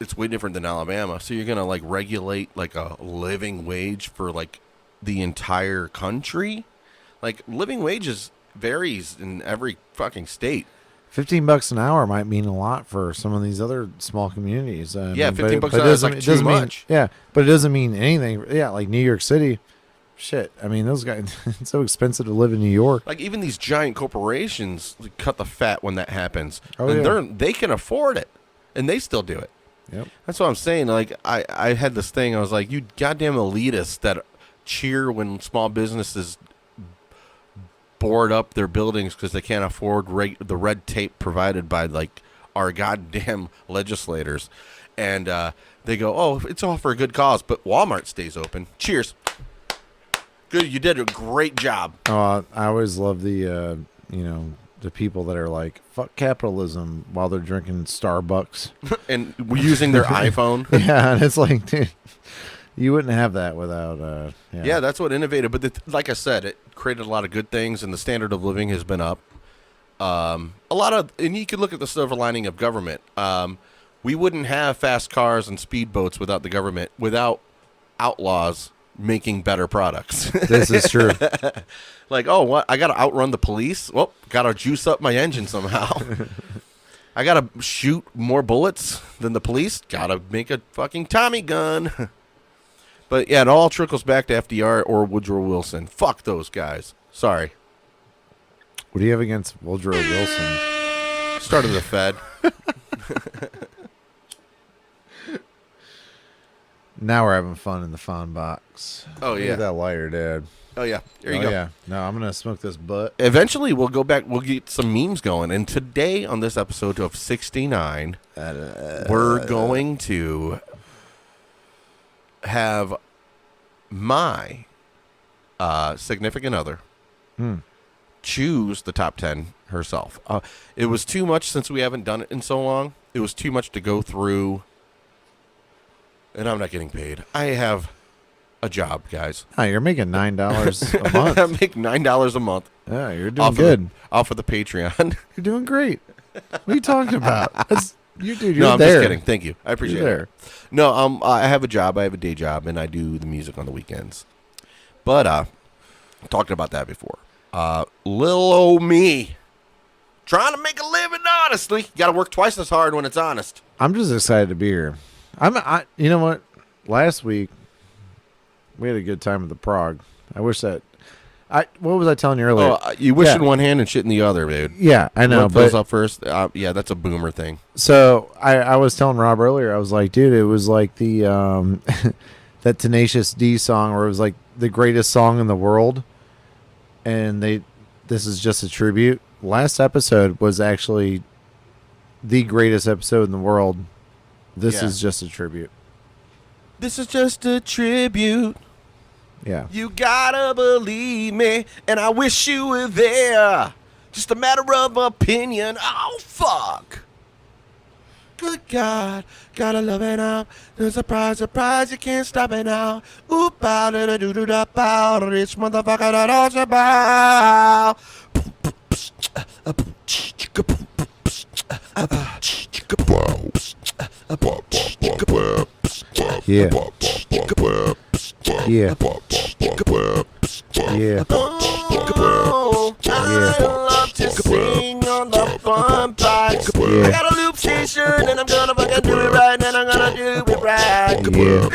It's way different than Alabama. So you're going to like regulate like a living wage for like the entire country. Like living wages varies in every fucking state. $15 an hour might mean a lot for some of these other small communities. Yeah, $15 an hour is like too much. Yeah, but it doesn't mean anything. Yeah, like New York City. Shit, I mean, those guys, it's so expensive to live in New York. Like even these giant corporations cut the fat when that happens. Oh, and yeah. they can afford it, and they still do it. Yep. That's what I'm saying. Like I had this thing. I was like, you goddamn elitists that cheer when small businesses board up their buildings because they can't afford the red tape provided by like our goddamn legislators, and they go, "Oh, it's all for a good cause," but Walmart stays open. Cheers. Good, you did a great job. I always love the the people that are like, fuck capitalism while they're drinking Starbucks. And using their iPhone. Yeah, and it's like, dude, you wouldn't have that without... Yeah, that's what innovated. But like I said, it created a lot of good things, and the standard of living has been up. A lot of... And you could look at the silver lining of government. We wouldn't have fast cars and speedboats without the government, without outlaws making better products. This is true. Like, oh, what? I got to outrun the police? Well, got to juice up my engine somehow. I got to shoot more bullets than the police? Got to make a fucking Tommy gun. But, yeah, it all trickles back to FDR or Woodrow Wilson. Fuck those guys. Sorry. What do you have against Woodrow Wilson? Started the Fed. Now we're having fun in the fun box. Oh, Look yeah. at that lighter, Dad. Oh, yeah. There you go. Yeah. No, I'm going to smoke this butt. Eventually, we'll go back. We'll get some memes going. And today, on this episode of 69, we're going to have my significant other choose the top 10 herself. It was too much since we haven't done it in so long. It was too much to go through. And I'm not getting paid. I have a job, guys. Oh, you're making $9 a month. I make $9 a month. Yeah, you're doing good. Off of the Patreon. You're doing great. What are you talking about? You're No, I'm there. just kidding. Thank you. I appreciate it. No, I have a job. I have a day job, and I do the music on the weekends. But talked about that before. Little old me, trying to make a living honestly. You got to work twice as hard when it's honest. I'm just excited to be here. You know what? Last week we had a good time at the Prague. I wish that. What was I telling you earlier? Oh, you wish in one hand and shit in the other, dude. Yeah, I know. What fills up first? Yeah, that's a boomer thing. So I was telling Rob earlier. I was like, dude, it was like the that Tenacious D song where it was like the greatest song in the world, and this is just a tribute. Last episode was actually the greatest episode in the world. This is just a tribute. This is just a tribute. Yeah. You gotta believe me, and I wish you were there. Just a matter of opinion. Oh, fuck. Good God, gotta love it now. The surprise, you can't stop it now. Oop, bow, da da doo doo da bow. Rich motherfucker that all about. Yeah. Yeah. Yeah. Oh, I love to sing on the fun box. Yeah. I got a loop station and I'm gonna fucking do it right, and I'm gonna do it right. Yeah.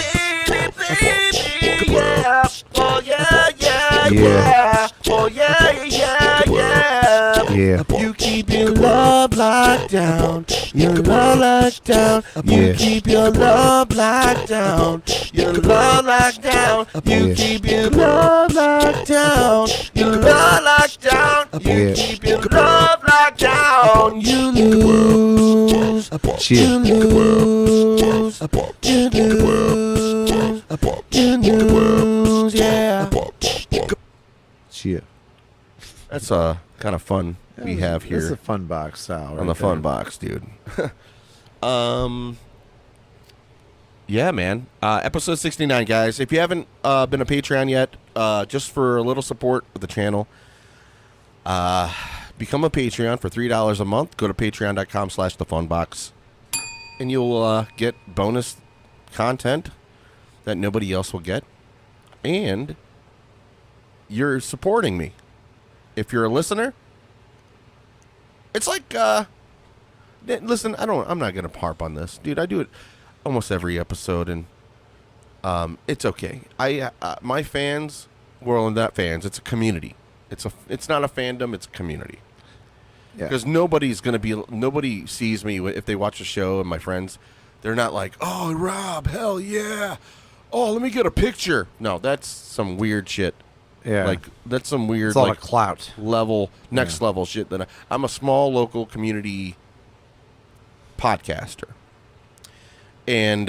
Baby, yeah. Oh yeah, yeah, Yeah. yeah. Oh yeah, yeah, yeah. Yeah. You keep your love locked down. Your love locked down. You Yeah. keep your love locked down. Your love locked down. You Yeah. keep your love locked down. Your love locked down. You Yeah. keep your love locked down. You lose. You lose. You lose. You lose. Yeah. Cheer. That's kind of fun we have here. This is a fun box style. On the fun box, dude. Yeah, man. Episode 69, guys. If you haven't been a Patreon yet, just for a little support of the channel, become a Patreon for $3 a month. Go to patreon.com/thefunbox, and you'll get bonus content that nobody else will get. And you're supporting me. If you're a listener, it's like, listen, I'm not going to harp on this. Dude, I do it almost every episode, and it's okay. My fans, well, not fans, it's a community. It's not a fandom, it's a community. Yeah. Because nobody sees me if they watch the show, and my friends, they're not like, oh, Rob, hell yeah. Oh, let me get a picture. No, that's some weird shit. Yeah. Like that's some weird It's a lot like of clout. level, next level shit. That I'm a small local community podcaster, and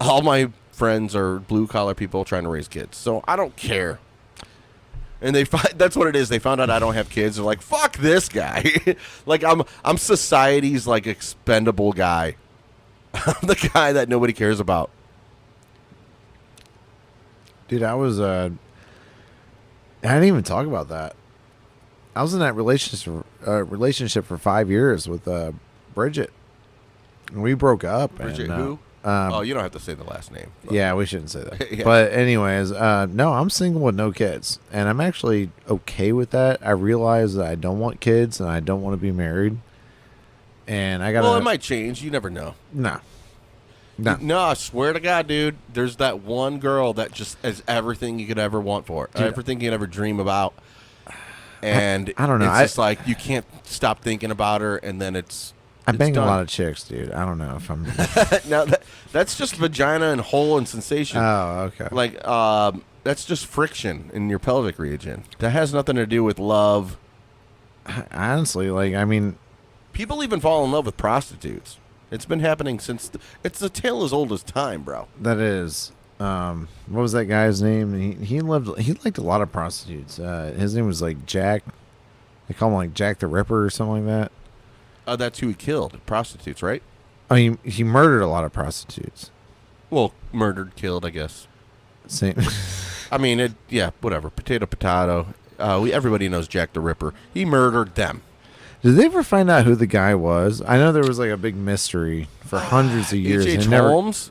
all my friends are blue collar people trying to raise kids. So I don't care. And that's what it is. They found out I don't have kids. They're like, "Fuck this guy!" Like I'm society's like expendable guy. I'm the guy that nobody cares about. Dude, I didn't even talk about that. I was in that relationship for 5 years with Bridget. And we broke up. Bridget, and, who? Oh, you don't have to say the last name. But. Yeah, we shouldn't say that. Yeah. But anyways, no, I'm single with no kids, and I'm actually okay with that. I realize that I don't want kids and I don't want to be married, and I got. Well, it might change. You never know. No. No, I swear to God, dude. There's that one girl that just is everything you could ever want for, Dude, everything you could ever dream about, and I don't know. It's just like you can't stop thinking about her, and then it's. I bang done. a lot of chicks, dude. I don't know if I'm. Now that's just vagina and hole and sensation. Oh, okay. Like that's just friction in your pelvic region. That has nothing to do with love. Honestly, like, I mean, People even fall in love with prostitutes. It's been happening since it's the tale as old as time, bro. that is. What was that guy's name? He liked a lot of prostitutes. His name was like Jack. They call him like Jack the Ripper or something like that. That's who he killed, prostitutes, right? I mean, he murdered a lot of prostitutes. Well, murdered, killed, I guess. Same. I mean, whatever. Potato. Everybody knows Jack the Ripper. He murdered them. Did they ever find out who the guy was? I know there was like a big mystery for hundreds of years. H.H. and never- Holmes?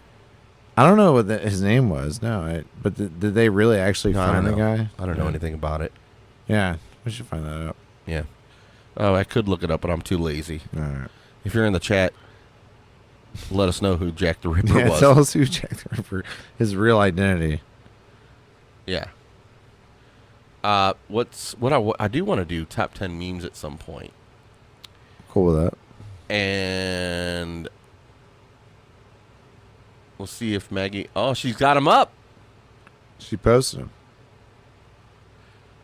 I don't know what his name was. No, but did they really actually No, I find the don't know. guy? I don't know anything about it. Yeah, we should find that out. Yeah. Oh, I could look it up, but I'm too lazy. All right. If you're in the chat, let us know who Jack the Ripper Yeah, was. tell us who Jack the Ripper, his real identity. Yeah. I do want to do top 10 memes at some point. Cool with that. And we'll see if Maggie... Oh, she's got them up. She posted him.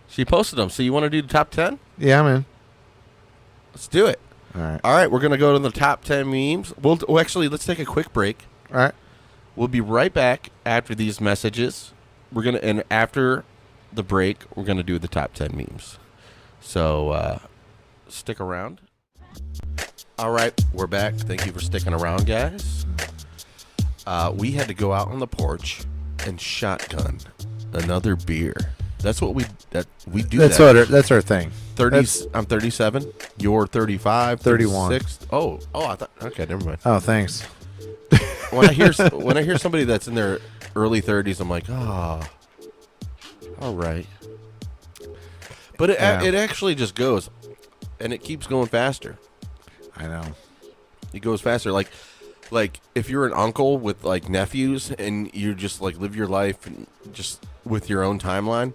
She posted them. So you want to do the top 10? Yeah, man. Let's do it. All right. All right, we're going to go to the top 10 memes. Actually, let's take a quick break. All right. We'll be right back after these messages. And after the break, we're going to do the top 10 memes. So stick around. All right, we're back. Thank you for sticking around, guys. We had to go out on the porch and shotgun another beer. That's what we do. That's our thing. 30s. I'm 37. You're 35. 31. 36. Oh, I thought. Okay, never mind. Oh, thanks. When I hear somebody that's in their early 30s, I'm like, all right. But it actually just goes, and it keeps going faster. I know. It goes faster. Like if you're an uncle with like nephews and you just like live your life and just with your own timeline,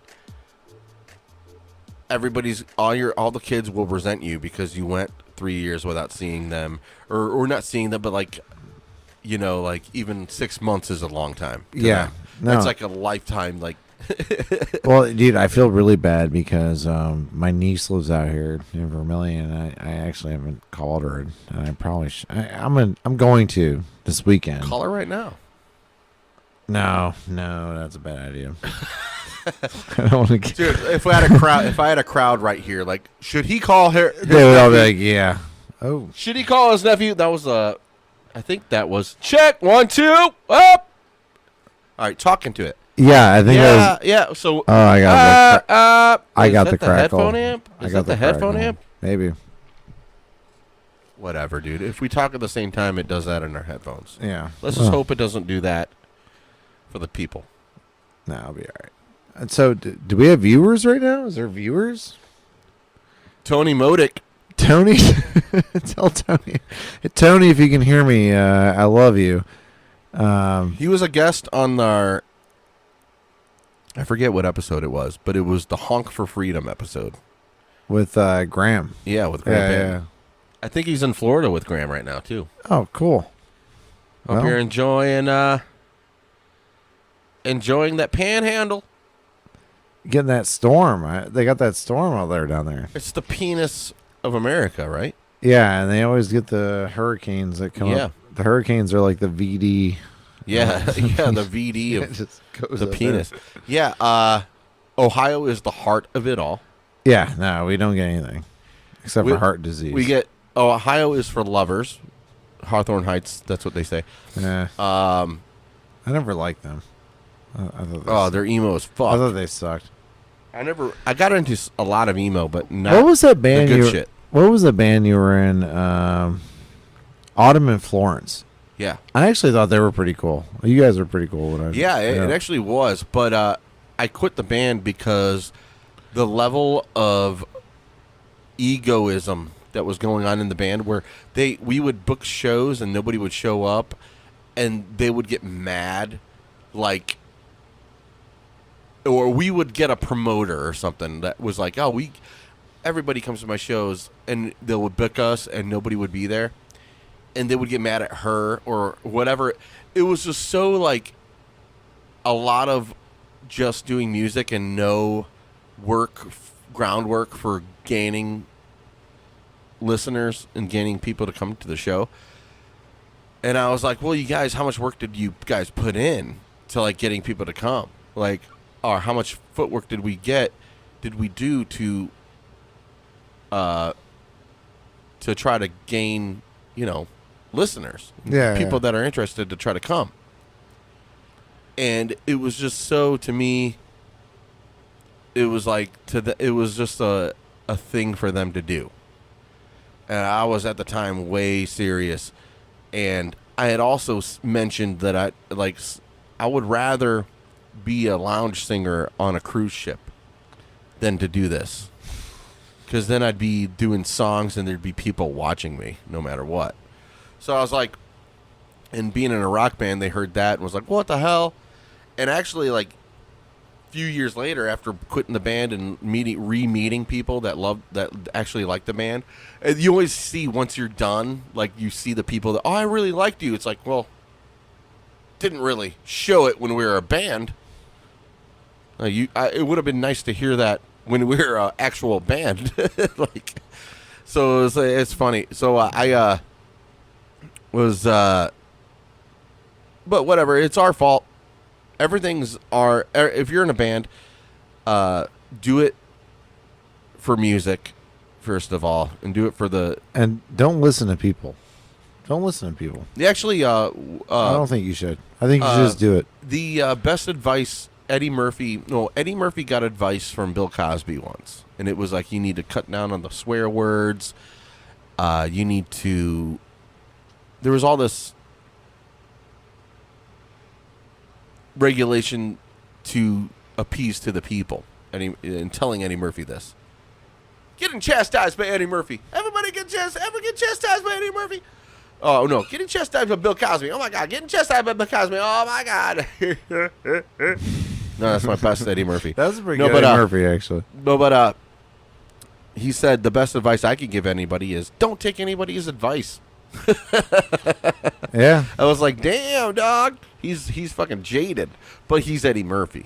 all the kids will resent you because you went 3 years without seeing them or not seeing them, but like, you know, like even 6 months is a long time. Yeah. Them. No. That's like a lifetime. Like, Well, dude, I feel really bad because my niece lives out here in Vermilion, and I actually haven't called her, and I probably I'm going to this weekend. call her right now. No, that's a bad idea. I don't want to get. Dude, if I had a crowd right here, like, should he call her? They would all be like, "Yeah." Oh, Should he call his nephew? That was I think that was check 1 2 up. All right, talking to it. yeah, I think. That was, Yeah. So. oh, I got. I got the crackle. Headphone amp. Is that the headphone crackle. amp? Maybe. Whatever, dude. If we talk at the same time, it does that in our headphones. Yeah. Let's just hope it doesn't do that for the people. No, I'll be all right. And so, do we have viewers right now? Is there viewers? Tony Modic. Tony, tell Tony. Tony, if you can hear me, I love you. He was a guest on our. I forget what episode it was, but it was the Honk for Freedom episode. With Graham. Yeah, with Graham. Yeah, Band. yeah. I think he's in Florida with Graham right now too. Oh, cool. Hope Well. you're enjoying that panhandle. getting that storm. They got that storm out there down there. It's the penis of America, right? Yeah, and they always get the hurricanes that come Yeah. up. The hurricanes are like the VD. Yeah, yeah, the VD It of just goes the up penis. there. Yeah, Ohio is the heart of it all. Yeah, no, we don't get anything except for heart disease. We get Ohio is for lovers. Hawthorne Heights, that's what they say. Yeah. I never liked them. I thought They're emo as fuck. I thought they sucked. I got into a lot of emo, but not What was that band the good you? shit. What was the band you were in? Autumn in Florence. Yeah, I actually thought they were pretty cool. You guys were pretty cool. When yeah, it actually was. But I quit the band because the level of egoism that was going on in the band, where we would book shows and nobody would show up, and they would get mad, like, or we would get a promoter or something that was like, oh, everybody comes to my shows, and they would book us and nobody would be there, and they would get mad at her or whatever. It was just so like a lot of just doing music and no groundwork for gaining listeners and gaining people to come to the show. And I was like, well, you guys, how much work did you guys put in to like getting people to come? Like, or how much footwork did we do to try to gain, listeners, people that are interested to try to come. And it was just so, to me, it was like it was just a thing for them to do. And I was at the time way serious, and I had also mentioned that I would rather be a lounge singer on a cruise ship than to do this, because then I'd be doing songs and there'd be people watching me no matter what. So I was like, and being in a rock band, they heard that and was like, what the hell? And actually, like, a few years later, after quitting the band and re-meeting people that actually like the band, and you always see, once you're done, like, you see the people that, oh, I really liked you. It's like, well, didn't really show it when we were a band. It would have been nice to hear that when we were an actual band. Like, so it's funny. So I was, but whatever. It's our fault. If you're in a band, do it for music, first of all, and do it for and don't listen to people. Don't listen to people. Actually, I don't think you should. I think you should just do it. The best advice, Eddie Murphy got advice from Bill Cosby once, and it was like, you need to cut down on the swear words. You need to. There was all this regulation to appease to the people, and telling Eddie Murphy this. Getting chastised by Eddie Murphy. Everybody get chastised by Eddie Murphy. Oh, no. Getting chastised by Bill Cosby. Oh, my God. Getting chastised by Bill Cosby. Oh, my God. No, that's my best Eddie Murphy. That's a pretty good Eddie Murphy, actually. No, but he said the best advice I could give anybody is don't take anybody's advice. Yeah. I was like, damn, dog. He's fucking jaded. But he's Eddie Murphy.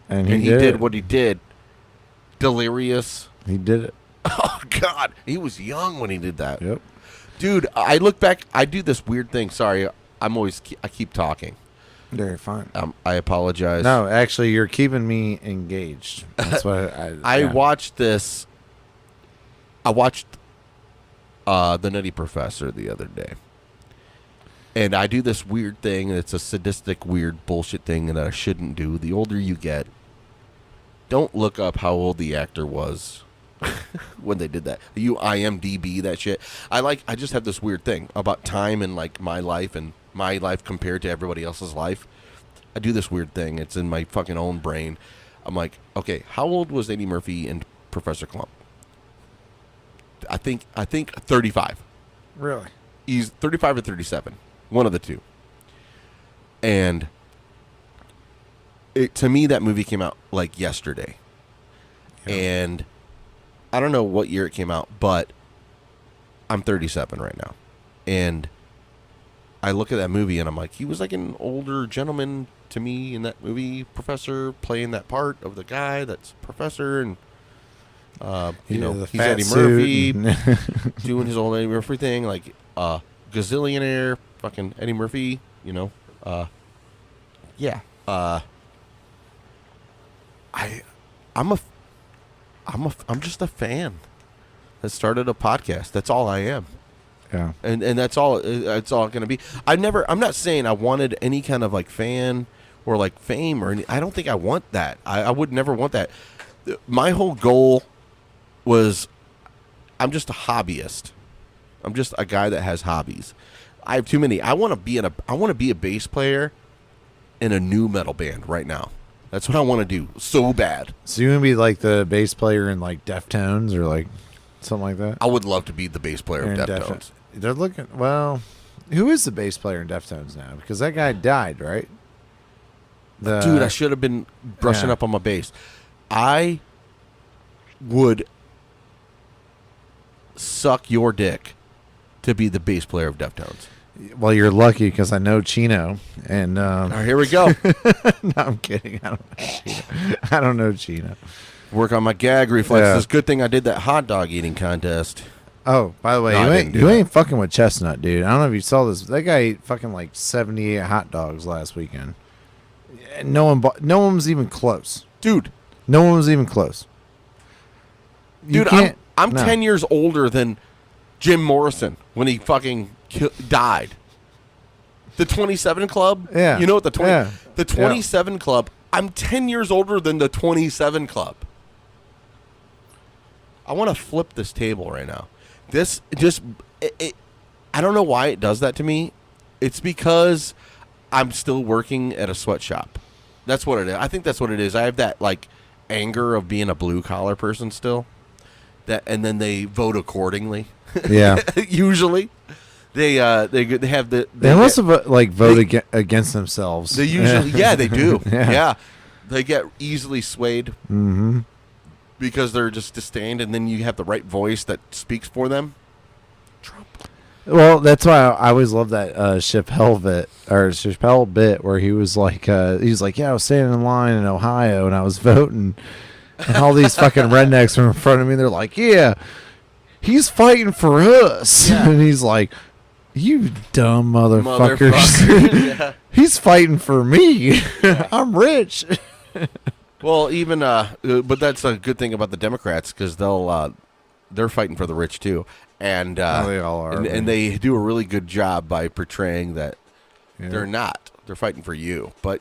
And he did what he did. Delirious. He did it. Oh, God. He was young when he did that. Yep. Dude, I look back. I do this weird thing. Sorry. I keep talking. Very fine. I apologize. No, actually, you're keeping me engaged. That's what I watched this. I watched The Nutty Professor the other day. And I do this weird thing. It's a sadistic, weird bullshit thing that I shouldn't do. The older you get, don't look up how old the actor was when they did that. You IMDb that shit. I just have this weird thing about time and like my life compared to everybody else's life. I do this weird thing. It's in my fucking own brain. I'm like, okay, how old was Eddie Murphy and Professor Klump? I think 35. Really? He's 35 or 37. One of the two. And to me, that movie came out like yesterday. Yeah. And I don't know what year it came out, but I'm 37 right now. And I look at that movie and I'm like, he was like an older gentleman to me in that movie, professor, playing that part of the guy that's professor, and he's Eddie Murphy doing his old Eddie Murphy thing, like gazillionaire, fucking Eddie Murphy, yeah. I'm just a fan that started a podcast. That's all I am. Yeah. And that's all it's all going to be. I'm not saying I wanted any kind of like fan or like fame or any, I don't think I want that. I would never want that. My whole goal was I'm just a hobbyist. I'm just a guy that has hobbies. I have too many. I want to be a bass player in a new metal band right now. That's what I want to do so bad. So you want to be like the bass player in like Deftones or like something like that? I would love to be the bass player of Deftones. They're looking, well, who is the bass player in Deftones now? Because that guy died, right? Dude, I should have been brushing up on my bass. I would suck your dick to be the bass player of Deftones. Well, you're lucky because I know Chino. And all right, here we go. No, I'm kidding. I don't know Chino. Work on my gag reflexes. Good thing I did that hot dog eating contest. Oh, by the way, you ain't fucking with Chestnut, dude. I don't know if you saw this. That guy ate fucking like 78 hot dogs last weekend. No one was even close. Dude. No one was even close. Dude, I'm 10 years older than Jim Morrison when he fucking died. The 27 Club? Yeah. You know what the 27 Club, I'm 10 years older than the 27 Club. I want to flip this table right now. This just, I don't know why it does that to me. It's because I'm still working at a sweatshop. That's what it is. I think that's what it is. I have that like anger of being a blue collar person still. And then they vote accordingly. Yeah. Usually, they have the. They must have like voted against themselves. They usually, they do. Yeah, they get easily swayed. Mm-hmm. Because they're just disdained, and then you have the right voice that speaks for them. Trump. Well, that's why I always love that Chappelle bit where he was like, yeah, I was standing in line in Ohio and I was voting, and all these fucking rednecks were in front of me. And they're like, yeah, he's fighting for us, and he's like, you dumb motherfuckers. He's fighting for me. I'm rich. Well, even but that's a good thing about the Democrats because they're fighting for the rich too, and they all are, and they do a really good job by portraying that they're not. They're fighting for you, but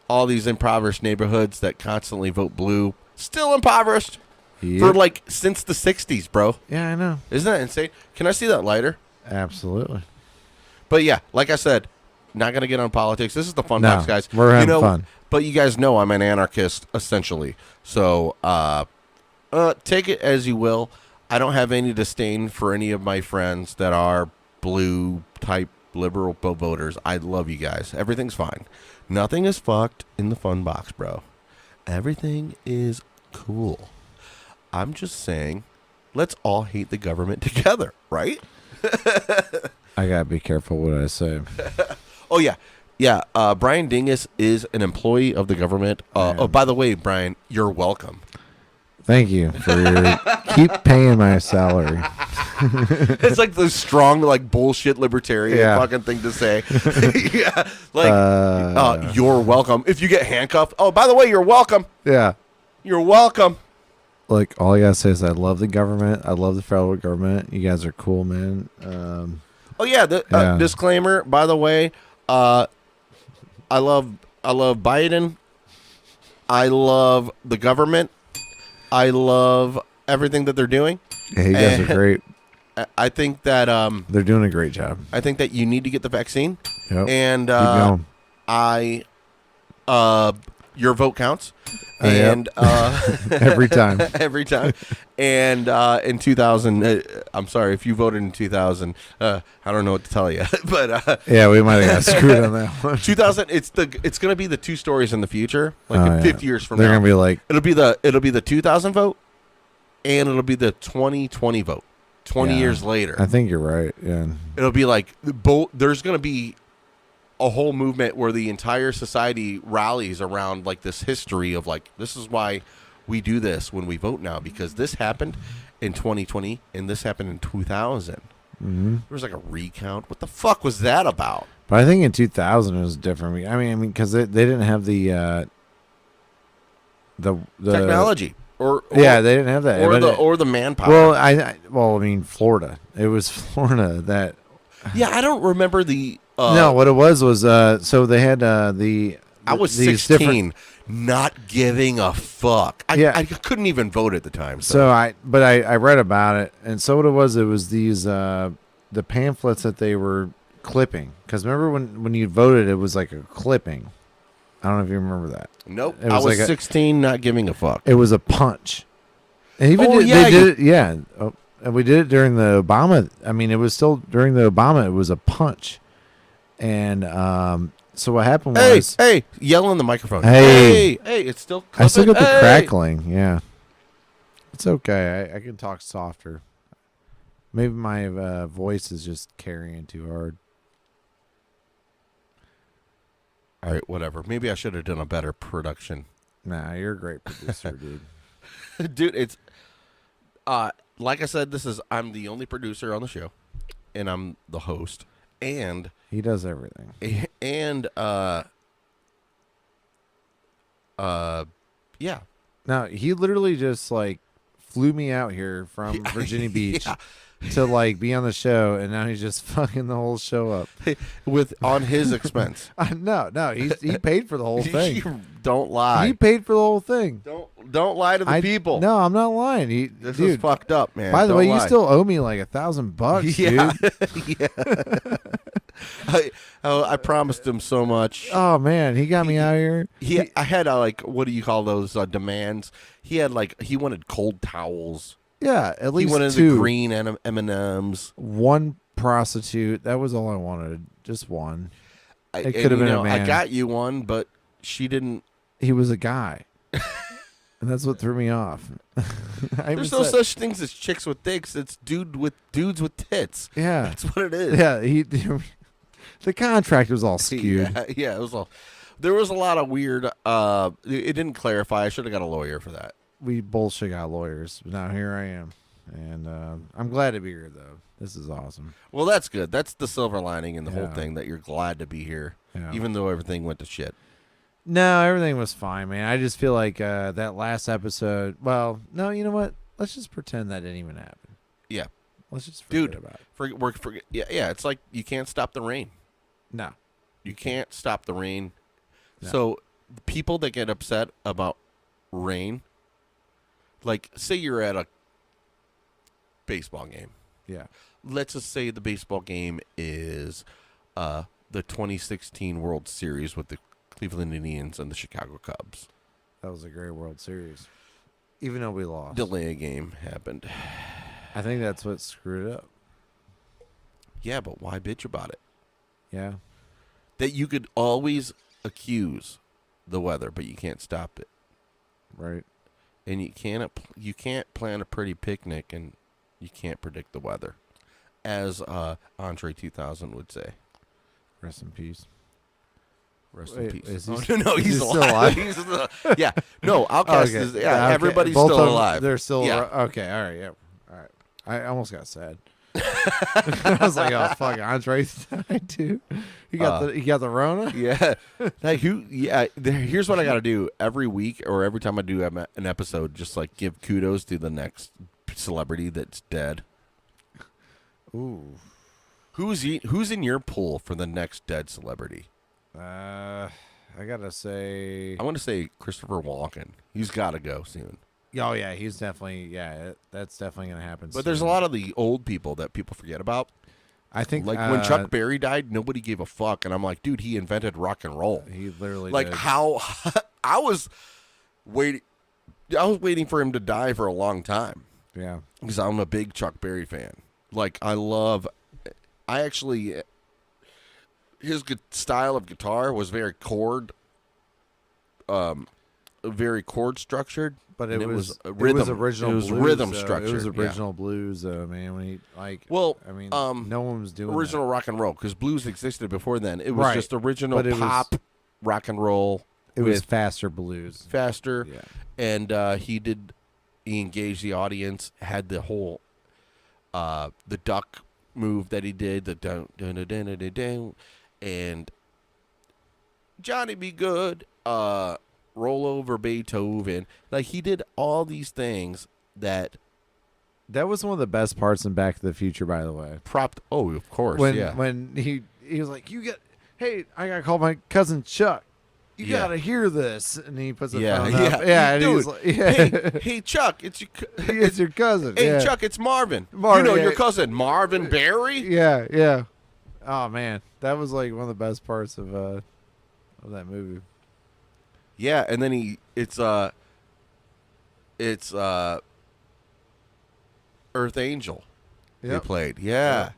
all these impoverished neighborhoods that constantly vote blue, still impoverished for like since the '60s, bro. Yeah, I know. Isn't that insane? Can I see that lighter? Absolutely. But yeah, like I said, not gonna get on politics. This is the fun box, guys. We're having fun. But you guys know I'm an anarchist, essentially. So take it as you will. I don't have any disdain for any of my friends that are blue-type liberal voters. I love you guys. Everything's fine. Nothing is fucked in the fun box, bro. Everything is cool. I'm just saying, let's all hate the government together, right? I gotta be careful what I say. Oh, yeah. Yeah, Brian Dingess is an employee of the government. Oh, by the way, Brian, you're welcome. Thank you for keep paying my salary. It's like the strong, like bullshit libertarian fucking thing to say. Yeah, like you're welcome. If you get handcuffed, oh, by the way, you're welcome. Yeah, you're welcome. Like all I gotta say is I love the government. I love the federal government. You guys are cool, man. Disclaimer, by the way. I love Biden. I love the government. I love everything that they're doing. Yeah, you guys are great. I think that they're doing a great job. I think that you need to get the vaccine. Yep. And your vote counts. And every time. Every time. And in 2000, I'm sorry, if you voted in 2000, I don't know what to tell you. But yeah, we might have got screwed on that one. 2000, it's going to be the two stories in the future, like in 50 years from now. They're going to be like it'll be the 2000 vote and it'll be the 2020 vote. 20 years later. I think you're right. Yeah. It'll be like there's going to be a whole movement where the entire society rallies around like this history of like, this is why we do this when we vote now, because this happened in 2020 and this happened in 2000. Mm-hmm. There was like a recount. What the fuck was that about? But I think in 2000 it was different. I mean, because they didn't have the technology, or they didn't have that, or the manpower. Well, I mean, Florida. It was Florida that. Yeah, I don't remember the. No, what it was so they had the. I was 16, not giving a fuck. I couldn't even vote at the time. So I read about it, and so what it was these the pamphlets that they were clipping. Because remember when you voted, it was like a clipping. I don't know if you remember that. Nope. I was 16, not giving a fuck. It was a punch. And even they did it, yeah. Oh, and we did it during the Obama. I mean, it was still during the Obama. It was a punch. And so what happened was... Hey, yell in the microphone. Hey, it's still clipping. I still got the crackling, yeah. It's okay. I can talk softer. Maybe my voice is just carrying too hard. All right, whatever. Maybe I should have done a better production. Nah, you're a great producer, dude. Dude, it's like I said, I'm the only producer on the show, and I'm the host, and he does everything. And yeah. Now, he literally just like flew me out here from Virginia Beach. To like be on the show, and now he's just fucking the whole show up on his expense. No, he paid for the whole thing. Don't lie. He paid for the whole thing. Don't lie to the people. No, I'm not lying. This is fucked up, man. By the way, lie. you still owe me like $1,000, dude. Yeah. I promised him so much. Oh man, he got me out here. I had what do you call those demands? He wanted cold towels. Yeah, at least he wanted two. The green M&Ms. One prostitute. That was all I wanted. Just one. It could have been a man. I got you one, but she didn't. He was a guy, and that's what threw me off. There's no such things as chicks with dicks. It's dudes with tits. Yeah, that's what it is. Yeah, the contract was all skewed. Yeah, it was all. There was a lot of weird. It didn't clarify. I should have got a lawyer for that. We bullshit got lawyers. But now here I am. And I'm glad to be here, though. This is awesome. Well, that's good. That's the silver lining in the whole thing, that you're glad to be here, even though everything went to shit. No, everything was fine, man. I just feel like that last episode... Well, no, you know what? Let's just pretend that didn't even happen. Yeah. Let's just forget about it. Forget. Yeah, it's like you can't stop the rain. No. You can't stop the rain. No. So people that get upset about rain... Like, say you're at a baseball game. Yeah. Let's just say the baseball game is the 2016 World Series with the Cleveland Indians and the Chicago Cubs. That was a great World Series. Even though we lost. Delay game happened. I think that's what screwed it up. Yeah, but why bitch about it? Yeah. That you could always accuse the weather, but you can't stop it. Right. And you can't plan a pretty picnic, and you can't predict the weather, as Andre 2000 would say. Rest in peace. Rest in peace. No, he's alive. Yeah, no, Outcast is. Yeah, okay. Everybody's both still alive. They're still okay. All right, yeah, all right. I almost got sad. I was like, oh fuck, Andre's died too. He got the Rona. Yeah. Like who? Yeah. Here's what I got to do every week, or every time I do an episode. Just like give kudos to the next celebrity that's dead. Ooh. Who's in your pool for the next dead celebrity? I gotta say. I want to say Christopher Walken. He's got to go soon. Oh yeah, he's definitely that's definitely gonna happen. But there's a lot of the old people that people forget about. I think like when Chuck Berry died, nobody gave a fuck, and I'm like, dude, he invented rock and roll. He literally like did. How I was waiting for him to die for a long time. Yeah, because I'm a big Chuck Berry fan. Like his style of guitar was very chord very chord structured, but and it was rhythm. It was original. It was blues, rhythm structured. It was yeah. original blues, man. When he Well, I mean, no one was doing original rock and roll because blues existed before then. It was Right. just original But it pop rock and roll. It was with faster blues. faster, Yeah. and he engaged the audience. Had the whole the duck move that he did, the dun dun dun dun dun dun, and Johnny Be Good, roll over Beethoven. Like he did all these things that That was one of the best parts in Back to the Future, by the way. propped. Oh, of course, When yeah. when he was like, hey, I gotta call my cousin Chuck. You Yeah. gotta hear this, and he puts the Yeah, phone yeah, up. Yeah, and dude. he's like, yeah. Hey, Chuck, it's your. It's your cousin. Hey, yeah. Chuck, it's Marvin. Marvin, You know yeah. your cousin Marvin Berry. Yeah, yeah. Oh man, that was like one of the best parts of that movie. Yeah, and then it's Earth Angel. They Yep. played. Yeah.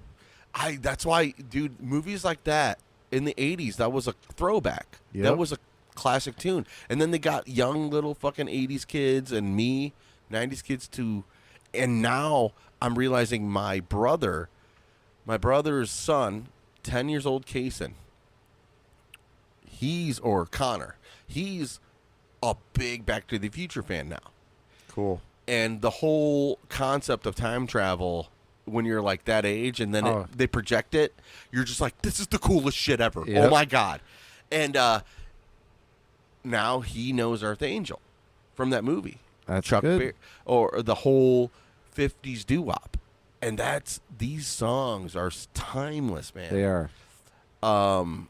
That's why, dude, movies like that in the 80s, that was a throwback. Yep. That was a classic tune. And then they got young little fucking 80s kids and me, 90s kids too. And now I'm realizing my brother's son, 10 years old, Kason, Connor, he's a big Back to the Future fan now. Cool. And the whole concept of time travel when you're like that age and then they project it, you're just like, this is the coolest shit ever. Yep. Oh my God. And now he knows Earth Angel from that movie. That's Chuck good. or the whole 50s doo-wop. And these songs are timeless, man. They are. I'm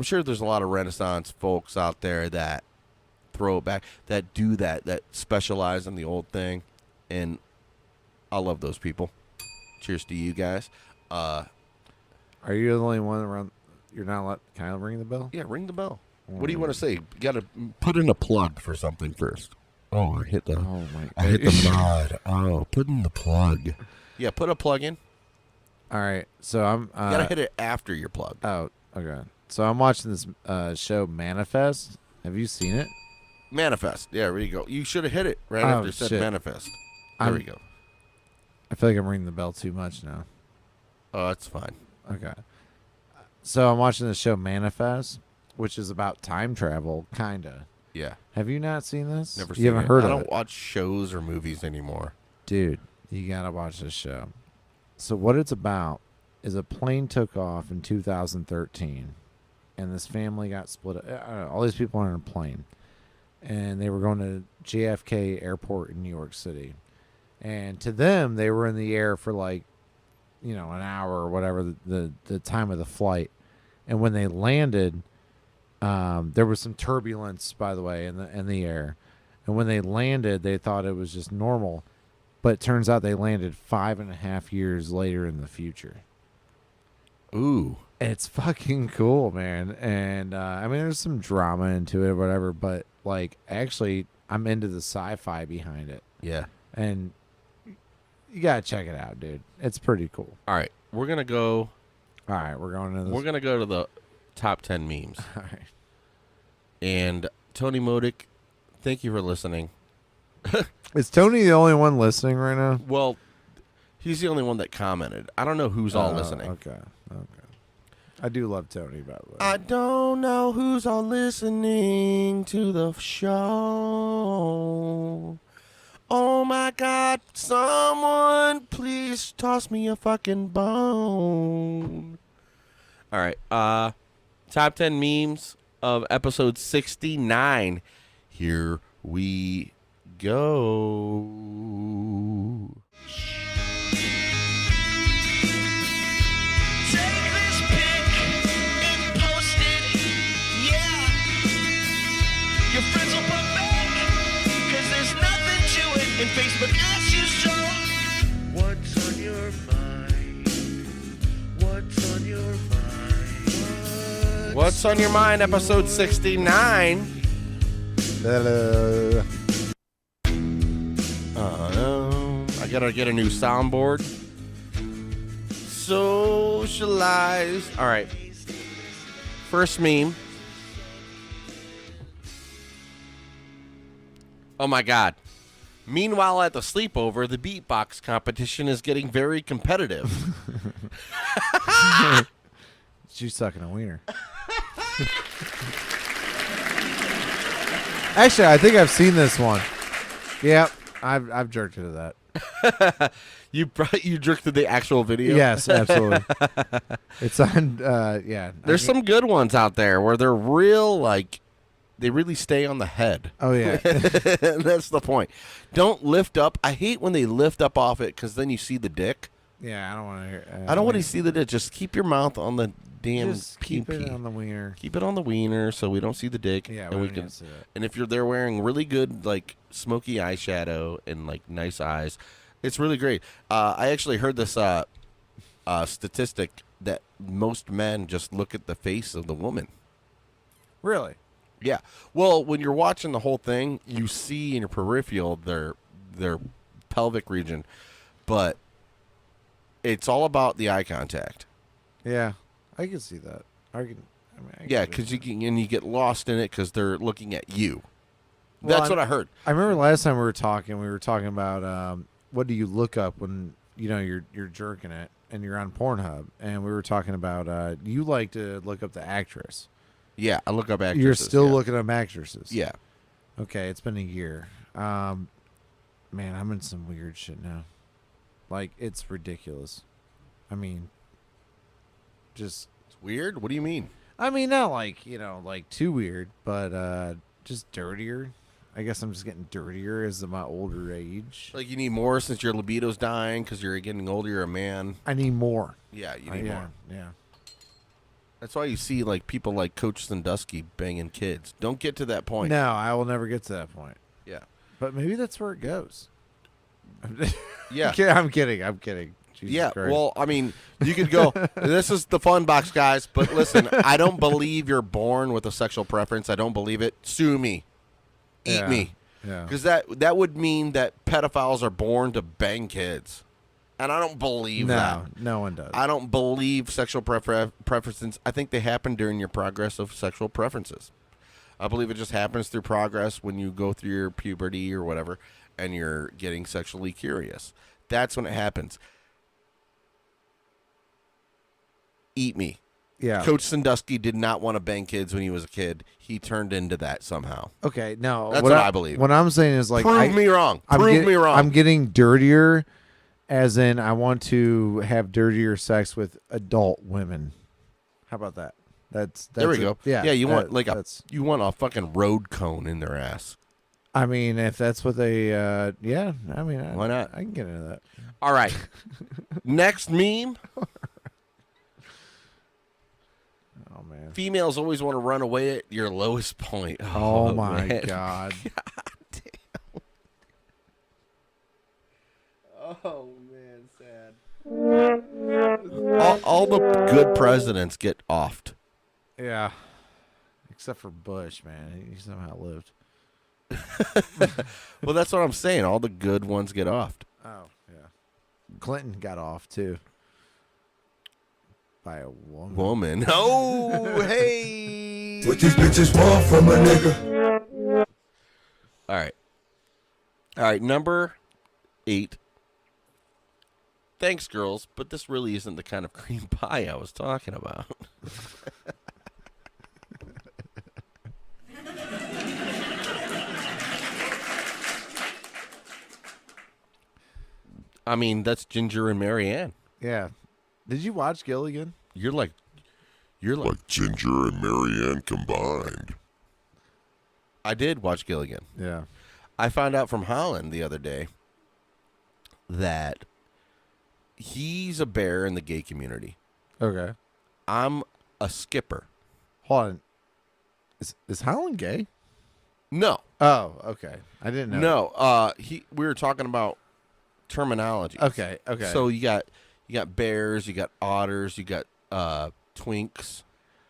sure there's a lot of Renaissance folks out there that throw it back, that do that specialize in the old thing, and I love those people. Cheers to you guys. Are you the only one around? You're not allowed. Can I ring the bell? Yeah, ring the bell. What do you want to say? You got to put in a plug for something first. Oh, I hit the. Oh my! I hit the mod. Oh, put in the plug. Yeah, put a plug in. All right, so I'm. You gotta hit it after your plug. Oh, okay. So I'm watching this show Manifest. Have you seen it? Manifest. Yeah, there you go. You should have hit it right after it said shit. manifest. There we go. I feel like I'm ringing the bell too much now. Oh, that's fine. Okay. So I'm watching the show Manifest, which is about time travel, kinda. Yeah. Have you not seen this? Never You seen haven't it. heard I of don't it? watch shows or movies anymore. Dude, you gotta watch this show. So what it's about is a plane took off in 2013, and this family got split up. I don't know, all these people are on a plane, and they were going to JFK Airport in New York City. And to them, they were in the air for like, an hour or whatever the time of the flight. And when they landed, there was some turbulence, by the way, in the air. And when they landed, they thought it was just normal. But it turns out they landed 5.5 years later in the future. Ooh. It's fucking cool, man. And I mean, there's some drama into it or whatever, but like, actually, I'm into the sci-fi behind it. Yeah. And you gotta check it out, dude. It's pretty cool. All right. We're gonna go. All right, we're going to this. We're gonna go to the top 10 memes. All right. And Tony Modic, thank you for listening. Is Tony the only one listening right now? Well, he's the only one that commented. I don't know who's all listening. Okay. I do love Tony, by the way. I don't know who's all listening to the show. Oh my God, someone please toss me a fucking bone. All right, top 10 memes of episode 69. Here we go. Take this pic and post it, yeah. Your friends will put back, 'cause there's nothing to it, and Facebook asks you so. What's on your mind? What's on your mind? What's on your mind, episode 69? I gotta get a new soundboard. Socialize. All right. First meme. Oh my God. Meanwhile, at the sleepover, the beatbox competition is getting very competitive. She's sucking a wiener. Actually, I think I've seen this one. Yeah, I've jerked into that. You jerked to the actual video? Yes, absolutely. It's on. Yeah. There's some good ones out there where they're real, like, they really stay on the head. Oh yeah. That's the point. Don't lift up. I hate when they lift up off it because then you see the dick. Yeah, I don't want to hear. I don't want to see the dick. Just keep your mouth on the damn Just keep it on the wiener. Keep it on the wiener so we don't see the dick. Yeah, and we we don't can. see it. And if you're there wearing really good like smoky eyeshadow and like nice eyes, it's really great. I actually heard this statistic that most men just look at the face of the woman. Really? Yeah. Well, when you're watching the whole thing, you see in your peripheral their pelvic region, but it's all about the eye contact. Yeah, I can see that. I can. Yeah, because you get lost in it because they're looking at you. Well, That's what I heard. I remember last time we were talking about what do you look up when you're jerking it and you're on Pornhub, and we were talking about you like to look up the actress. Yeah, I look up actresses. You're still looking up actresses. Yeah. Okay, it's been a year. Man, I'm in some weird shit now. Like, it's ridiculous. I mean, just It's weird? What do you mean? I mean, not like, like too weird, but just dirtier. I guess I'm just getting dirtier as my older age. Like you need more since your libido's dying because you're getting older, you're a man. I need more. Yeah, you need more. Yeah. That's why you see like people like Coach Sandusky banging kids. Don't get to that point. No, I will never get to that point. Yeah. But maybe that's where it goes. Yeah. I'm kidding. Jesus yeah, Christ. well, I mean, you could go, this is the fun box, guys, but listen, I don't believe you're born with a sexual preference. I don't believe it. Sue me. Eat me. Yeah. Because that would mean that pedophiles are born to bang kids. And I don't believe that. No one does. I don't believe sexual preferences. I think they happen during your progress of sexual preferences. I believe it just happens through progress when you go through your puberty or whatever and you're getting sexually curious. That's when it happens. Eat me. Yeah. Coach Sandusky did not want to bang kids when he was a kid. He turned into that somehow. Okay, no. That's what I believe. What I'm saying is like Prove me wrong. Prove me wrong. I'm getting dirtier, as in I want to have dirtier sex with adult women. How about that? That's there we go. Yeah. Yeah, you want a fucking road cone in their ass. I mean, if that's what they yeah, I mean, Why not? I can get into that. All right. Next meme. Oh man. Females always want to run away at your lowest point. Oh my man. God. Damn. Oh man, sad. All the good presidents get offed. Yeah. Except for Bush, man. He somehow lived. Well, that's what I'm saying. All the good ones get offed. Oh, yeah. Clinton got off too. By a woman. Oh, hey. What these bitches want from a nigga? All right. Number 8. Thanks, girls, but this really isn't the kind of cream pie I was talking about. I mean, that's Ginger and Marianne. Yeah. Did you watch Gilligan? You're like Ginger and Marianne combined. I did watch Gilligan. Yeah. I found out from Holland the other day that he's a bear in the gay community. Okay. I'm a skipper. Hold on. Is Holland gay? No. Oh, okay. I didn't know. No. We were talking about terminology. Okay. So you got bears, you got otters, you got twinks.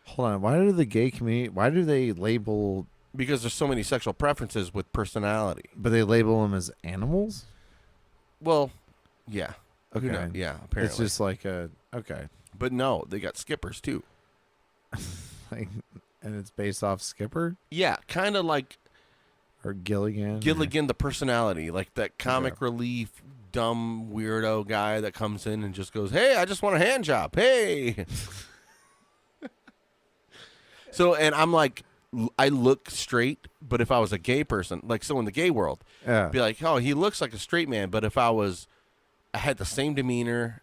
Hold on. Why do the gay community? Why do they label? Because there's so many sexual preferences with personality. But they label them as animals. Well, yeah. Okay. Yeah. Apparently, It's just like a okay. But no, they got skippers too. Like, and it's based off Skipper. Yeah, kind of like or Gilligan. Gilligan, the personality, like that comic relief, dumb weirdo guy that comes in and just goes, "Hey, I just want a hand job. Hey." So, and I'm like, I look straight, but if I was a gay person, like so in the gay world, be like, oh, he looks like a straight man. But if I had the same demeanor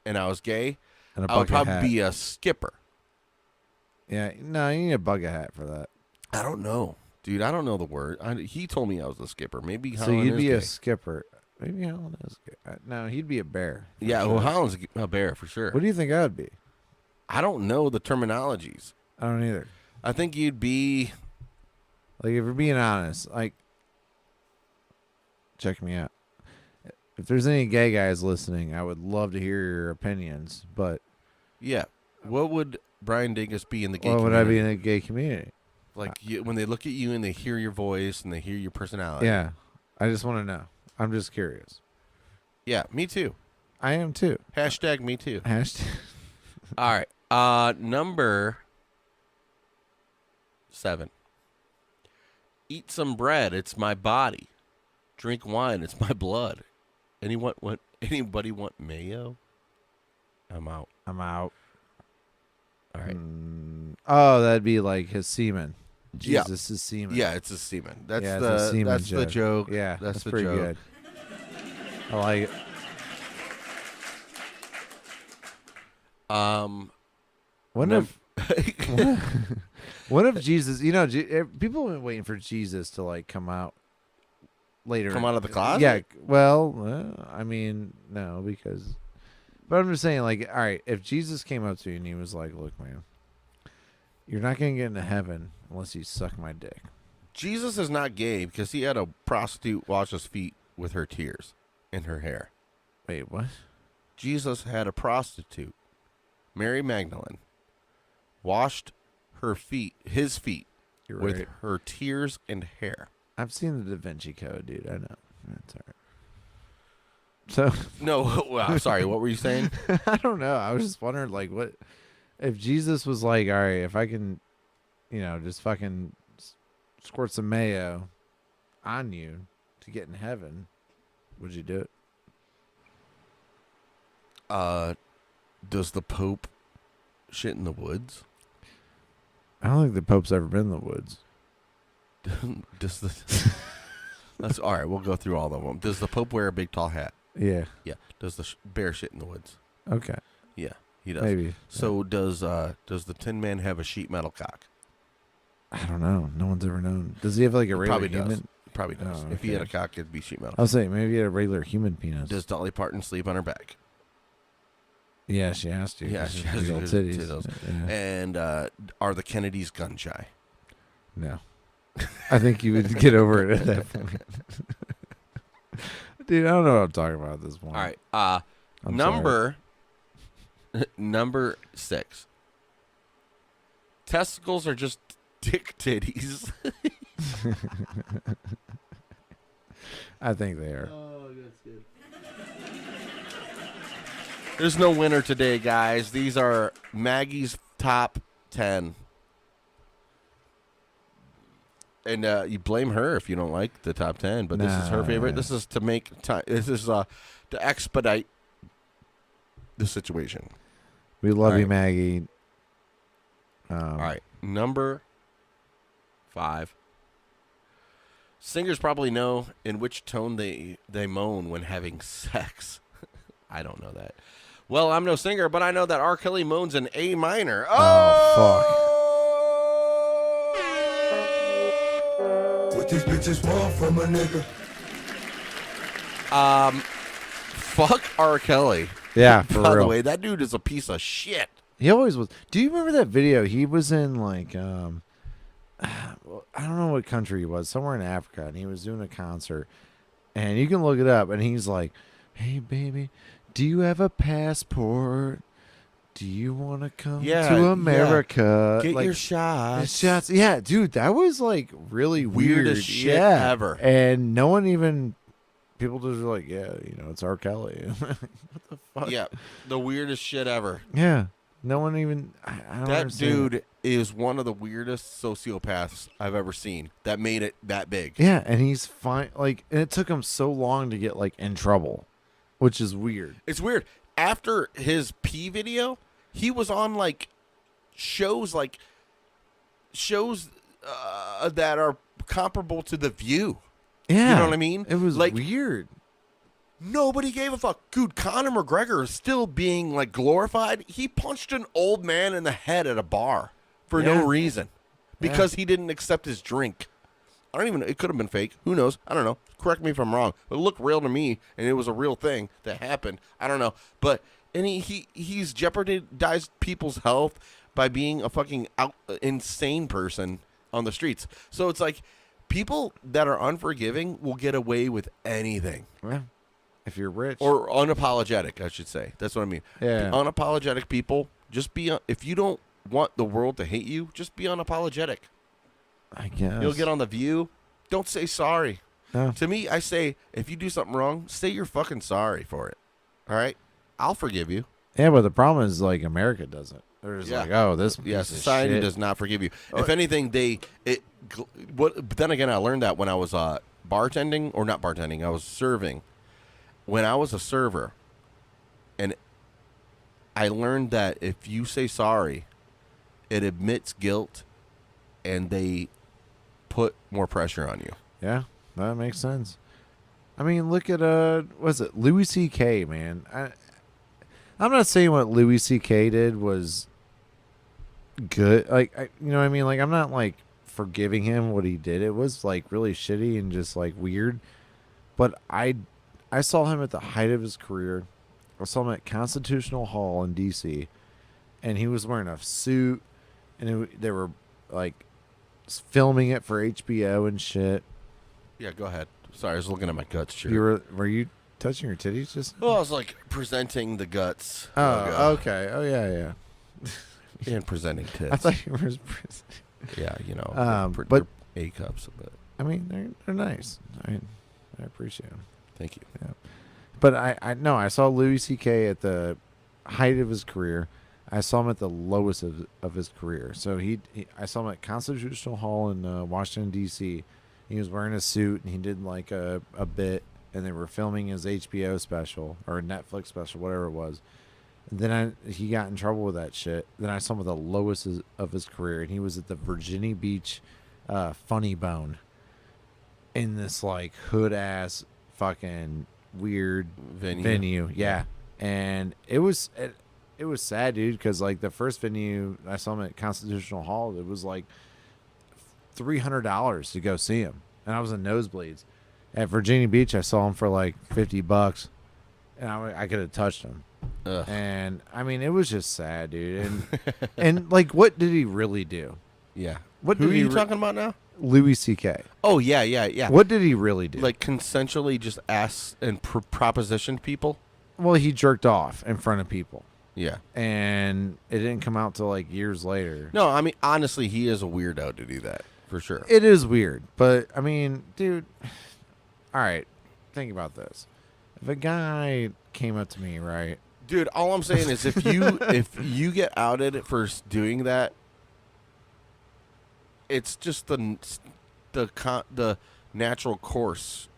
and I was gay, And a I would bucket probably hat. be a skipper. Yeah, no, you need a bucket hat for that. I don't know, dude. I don't know the word. He told me I was a skipper. Maybe So Holland you'd is be gay. a skipper. Maybe Holland is gay. No, he'd be a bear. for Yeah, sure. well, Holland's a bear for sure. What do you think I would be? I don't know the terminologies. I don't either. I think you'd be. Like, if you're being honest, like, check me out. If there's any gay guys listening, I would love to hear your opinions. But Yeah. What would Brian Dingess be in the gay what would community? I be in a gay community? Like when they look at you and they hear your voice and they hear your personality. Yeah, I just want to know. I'm just curious. Yeah, me too. I am too. Hashtag me too. Hashtag. All right. Number 7. Eat some bread. It's my body. Drink wine. It's my blood. Anybody want mayo? I'm out. I'm out. All right. Oh, that'd be like his semen. Yeah. Jesus is semen. Yeah, it's a semen. That's Yeah, it's a semen that's the joke. Yeah, that's the pretty joke. good. I like it. What if? What if Jesus? You know, people have been waiting for Jesus to like come out later. Come out of the closet? Yeah. Well, I mean, no, because. But I'm just saying, like, all right, if Jesus came up to you and he was like, "Look, man, you're not gonna get into heaven unless you suck my dick." Jesus is not gay because he had a prostitute wash his feet with her tears in her hair. Wait, what? Jesus had a prostitute, Mary Magdalene, washed his feet, You're with right. her tears and hair. I've seen the Da Vinci Code, dude. I know. That's all right. So No, well, sorry, what were you saying? I don't know. I was just wondering, like, what if Jesus was like, all right, if I can, just fucking squirt some mayo on you to get in heaven, would you do it? Does the Pope shit in the woods? I don't think the Pope's ever been in the woods. Does the That's all right. We'll go through all of them. Does the Pope wear a big tall hat? Yeah. Yeah. Does the bear shit in the woods? Okay. Yeah, he does. Maybe. So does the Tin Man have a sheet metal cock? I don't know. No one's ever known. Does he have like a regular Probably human? does. Probably does. Oh, If he had a okay. cock, it'd be sheet metal. I'll say maybe he had a regular human penis. Does Dolly Parton sleep on her back? Yeah, she has to. Yeah, 'cause she she's has big old to titties. do those. Yeah. And are the Kennedys gun shy? No. I think you would get over it at that point. Dude, I don't know what I'm talking about at this point. All right. I'm Number 6. Testicles are just dick titties. I think they are. There's no winner today, guys. These are Maggie's top 10. And you blame her if you don't like the top 10, but this is her favorite. This is to make time. This is to expedite the situation. We love All you, right. Maggie. All right, number 5. Singers probably know in which tone they moan when having sex. I don't know that. Well, I'm no singer, but I know that R. Kelly moans in A minor. What these bitches want from a nigga? Fuck R. Kelly. Yeah, for By real. the way, that dude is a piece of shit. He always was. Do you remember that video? He was in like I don't know what country he was, somewhere in Africa, and he was doing a concert. And you can look it up, and he's like, "Hey baby, do you have a passport? Do you want to come to America? Get Like, your shots. shots." Yeah, dude, that was like really Weirdest weird. shit Yeah. ever. And no one even. People just were like, "Yeah, it's R. Kelly." What the fuck? Yeah, the weirdest shit ever. Yeah. No one even. I don't That understand dude is one of the weirdest sociopaths I've ever seen. That made it that big. Yeah, and he's fine. Like, and it took him so long to get like in trouble, which is weird. It's weird. After his pee video, he was on like shows that are comparable to The View. Yeah, You know what I mean? It was like weird. nobody gave a fuck. Dude, Conor McGregor is still being like glorified. He punched an old man in the head at a bar for Yeah. no reason because he didn't accept his drink. I don't even know. It could have been fake. Who knows? I don't know. Correct me if I'm wrong. It looked real to me, and it was a real thing that happened. I don't know. But and he's jeopardized people's health by being a fucking insane person on the streets. So it's like people that are unforgiving will get away with anything. Yeah. If you're rich. Or unapologetic, I should say. That's what I mean. Yeah. Unapologetic people, just be. If you don't want the world to hate you, just be unapologetic. I guess. You'll get on The View. Don't say sorry. No. To me, I say, if you do something wrong, say you're fucking sorry for it. All right? I'll forgive you. Yeah, but the problem is, like, America doesn't. They're just Yeah. like, oh, this Yeah, piece of society shit. does not forgive you. If anything, but then again, I learned that when I was bartending, or not bartending, I was serving. When I was a server, and I learned that if you say sorry, it admits guilt, and they put more pressure on you. Yeah, that makes sense. I mean, look at what's it, Louis C.K., man. I'm not saying what Louis C.K. did was good. Like, you know what I mean? Like, I'm not like forgiving him what he did. It was like really shitty and just like weird. But I saw him at the height of his career. I saw him at Constitutional Hall in D.C. and he was wearing a suit, and they were like filming it for HBO and shit. Yeah, go ahead. Sorry, I was looking at my guts. Sure. Were you touching your titties just? Well, I was like presenting the guts. Oh, okay. Oh, yeah. And presenting tits. I thought you were presenting. Yeah, you know, but they're A cups. But I mean, they're nice. I appreciate them. thank you. Yeah. But I saw Louis C.K. at the height of his career. I saw him at the lowest of his career. So I saw him at Constitutional Hall in Washington, D.C. He was wearing a suit, and he did like a bit, and they were filming his HBO special or Netflix special, whatever it was. And then he got in trouble with that shit. Then I saw him at the lowest of his career, and he was at the Virginia Beach Funny Bone in this like hood ass fucking weird venue. Yeah, and it was sad, dude, because like the first venue I saw him at Constitutional Hall, it was like $300 to go see him, and I was in nosebleeds. At Virginia Beach, I saw him for like $50, and I could have touched him. Ugh. And I mean, it was just sad, dude. And and like, what did he really do? Yeah. What Who did are he you talking about now? Louis C.K. Oh yeah. What did he really do? Like consensually just ask and propositioned people. Well, he jerked off in front of people, Yeah. and it didn't come out till like years later. No, I mean honestly, he is a weirdo to do that for sure. It is weird, but I mean, dude. All right, think about this. If a guy came up to me, right? Dude, all I'm saying is if you get outed for doing that, it's just the natural course,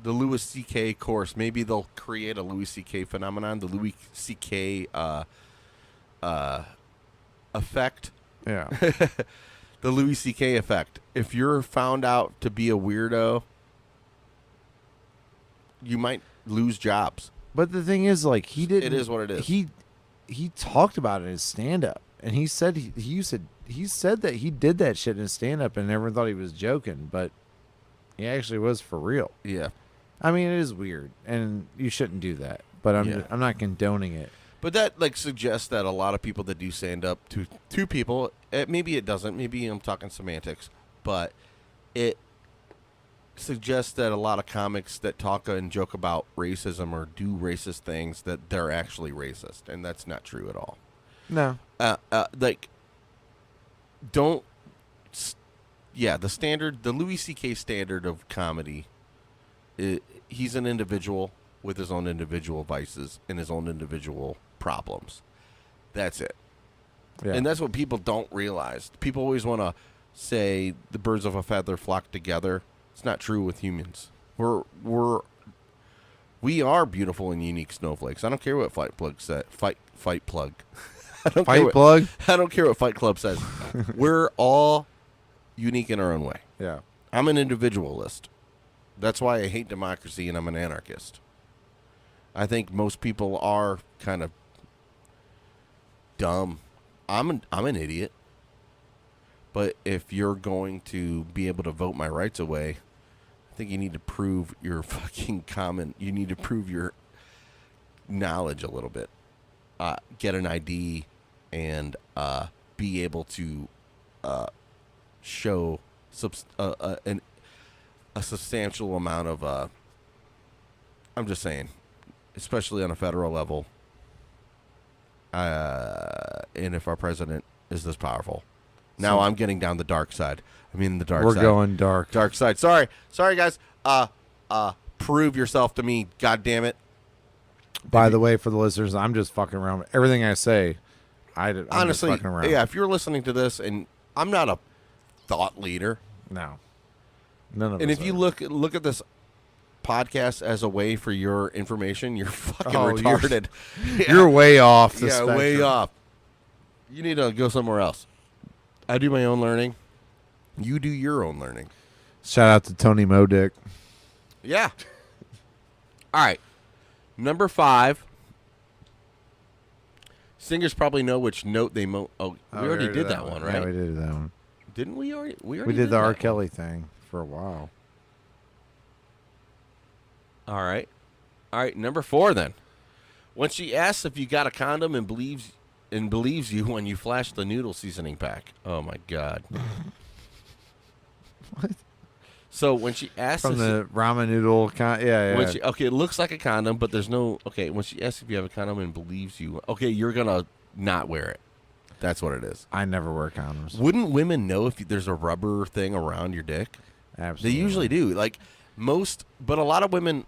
the Louis C.K. course. Maybe they'll create a Louis C.K. phenomenon, the Louis C.K. effect. Yeah. The Louis C.K. effect. If you're found out to be a weirdo, you might lose jobs. But the thing is, like, he didn't. It is what it is. He talked about it in his stand up, and he said he said that he did that shit in his stand up, and everyone thought he was joking, but he actually was for real. Yeah. I mean, it is weird, and you shouldn't do that. But I'm not condoning it. But that like suggests that a lot of people that do stand up to two people, maybe it doesn't. Maybe I'm talking semantics, but it suggests that a lot of comics that talk and joke about racism or do racist things, that they're actually racist, and that's not true at all. No. Like, don't. Yeah, the Louis C.K. standard of comedy. He's an individual with his own individual vices and his own individual problems. That's it. Yeah. And that's what people don't realize. People always want to say the birds of a feather flock together. It's not true with humans. We are beautiful and unique snowflakes. I don't care what Fight Plug said. Fight Plug. I don't care Fight what- Plug? I don't care what Fight Club says. We're all unique in our own way. Yeah. I'm an individualist. That's why I hate democracy and I'm an anarchist. I think most people are kind of dumb. I'm an idiot. But if you're going to be able to vote my rights away, I think you need to prove your fucking you need to prove your knowledge a little bit. Get an ID and be able to show a substantial amount of I'm just saying, especially on a federal level, and if our president is this powerful. Now I'm getting down the dark side. I mean the dark side. We're going dark. Dark side. Sorry guys. Prove yourself to me, god damn it. By the way, for the listeners, I'm just fucking around. Everything I say, I'm Honestly, just fucking around. yeah, if you're listening to this, and I'm not a thought leader, No. None of and us if you are. look at this podcast as a way for your information, you're fucking Oh, retarded. You're way off the yeah, spectrum. way off. You need to go somewhere else. I do my own learning. You do your own learning. Shout out to Tony Modick. Yeah. All right. Number 5. Singers probably know which note they we already did that one, right? Yeah, we did that one. Didn't we already? We did the R. that Kelly thing for a while. one. All right. Number 4 then. When she asks if you got a condom and believes you when you flash the noodle seasoning pack. Oh my god. What? So when she asks From us- the ramen noodle yeah. When it looks like a condom, but there's no. Okay, when she asks if you have a condom and believes you, okay, you're gonna not wear it. That's what it is. I never wear condoms. Wouldn't women know if there's a rubber thing around your dick? Absolutely. They usually do. Like but a lot of women,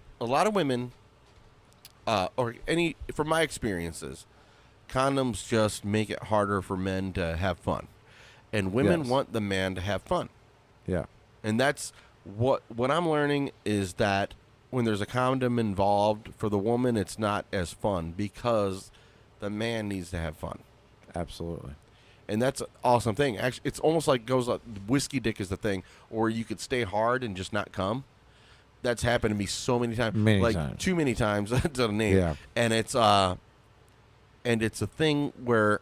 from my experiences, condoms just make it harder for men to have fun, and women Yes. want the man to have fun. Yeah. And that's what I'm learning is that when there's a condom involved, for the woman, it's not as fun because the man needs to have fun. Absolutely. And that's an awesome thing. Actually, it's almost like whiskey dick is the thing, or you could stay hard and just not come. That's happened to me so many times. Many times. Too many times to name. Yeah. And it's a thing where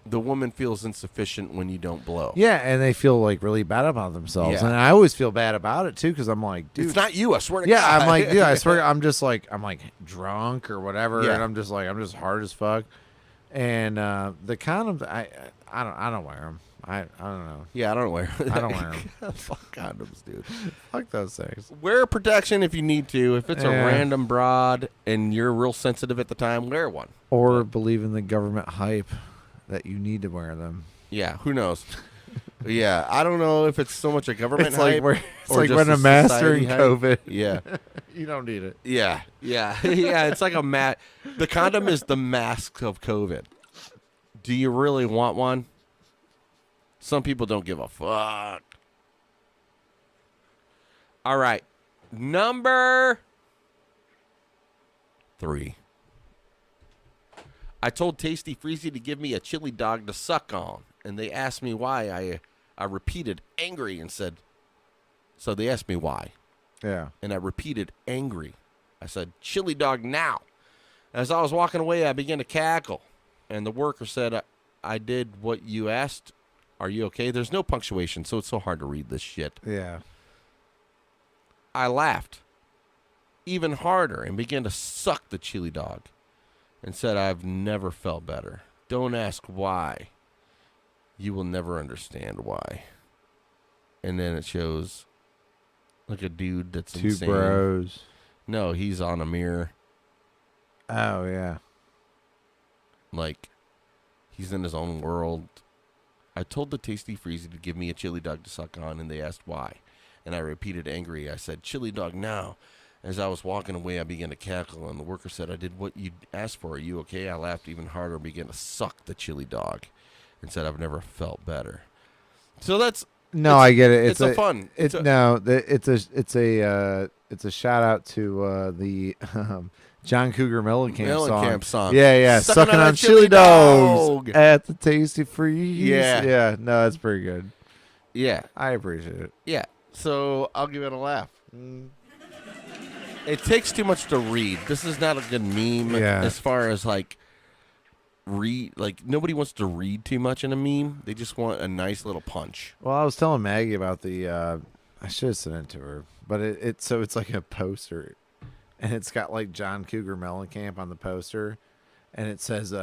the woman feels insufficient when you don't blow. Yeah, and they feel like really bad about themselves, Yeah. and I always feel bad about it too because I'm like, dude, It's not you, I swear to yeah, God. I'm like, dude, I swear, I'm like drunk or whatever, Yeah. and I'm just hard as fuck, and the condoms, I don't wear them. I don't know. Yeah, I don't wear. I don't wear them. Fuck condoms, dude. Fuck those things. Wear protection if you need to. If it's a Yeah. random broad and you're real sensitive at the time, wear one. Or believe in the government hype that you need to wear them. Yeah, who knows? Yeah, I don't know if it's so much a government It's like hype it's or like just when a a master society in hype. COVID. Yeah, You don't need it. yeah. Yeah. It's like the condom is the mask of COVID. Do you really want one? Some people don't give a fuck. All right. Number 3. I told Tasty Freezy to give me a chili dog to suck on, and they asked me why. I repeated angry and said, so they asked me why. Yeah. And I repeated angry. I said, chili dog now. As I was walking away, I began to cackle, and the worker said, I did what you asked. Are you okay? There's no punctuation, so it's so hard to read this shit. Yeah. I laughed even harder and began to suck the chili dog and said, I've never felt better. Don't ask why. You will never understand why. And then it shows like a dude that's Two insane. bros. No, he's on a mirror. Oh yeah. Like, he's in his own world. I told the Tasty Freezy to give me a chili dog to suck on, and they asked why. And I repeated angry. I said, chili dog now. As I was walking away, I began to cackle, and the worker said, "I did what you asked for. Are you okay?" I laughed even harder and began to suck the chili dog and said, "I've never felt better." So that's No, I get it. It's a fun. It's a shout out to the John Cougar Mellencamp song. Yeah. Sucking on chili dogs at the Tasty Freeze. Yeah. No, that's pretty good. Yeah, I appreciate it. yeah. So I'll give it a laugh. It takes too much to read. This is not a good meme as far as like read. Like nobody wants to read too much in a meme. They just want a nice little punch. Well, I was telling Maggie about the. I should have sent it to her, but it's like a poster, and it's got like John Cougar Mellencamp on the poster, and it says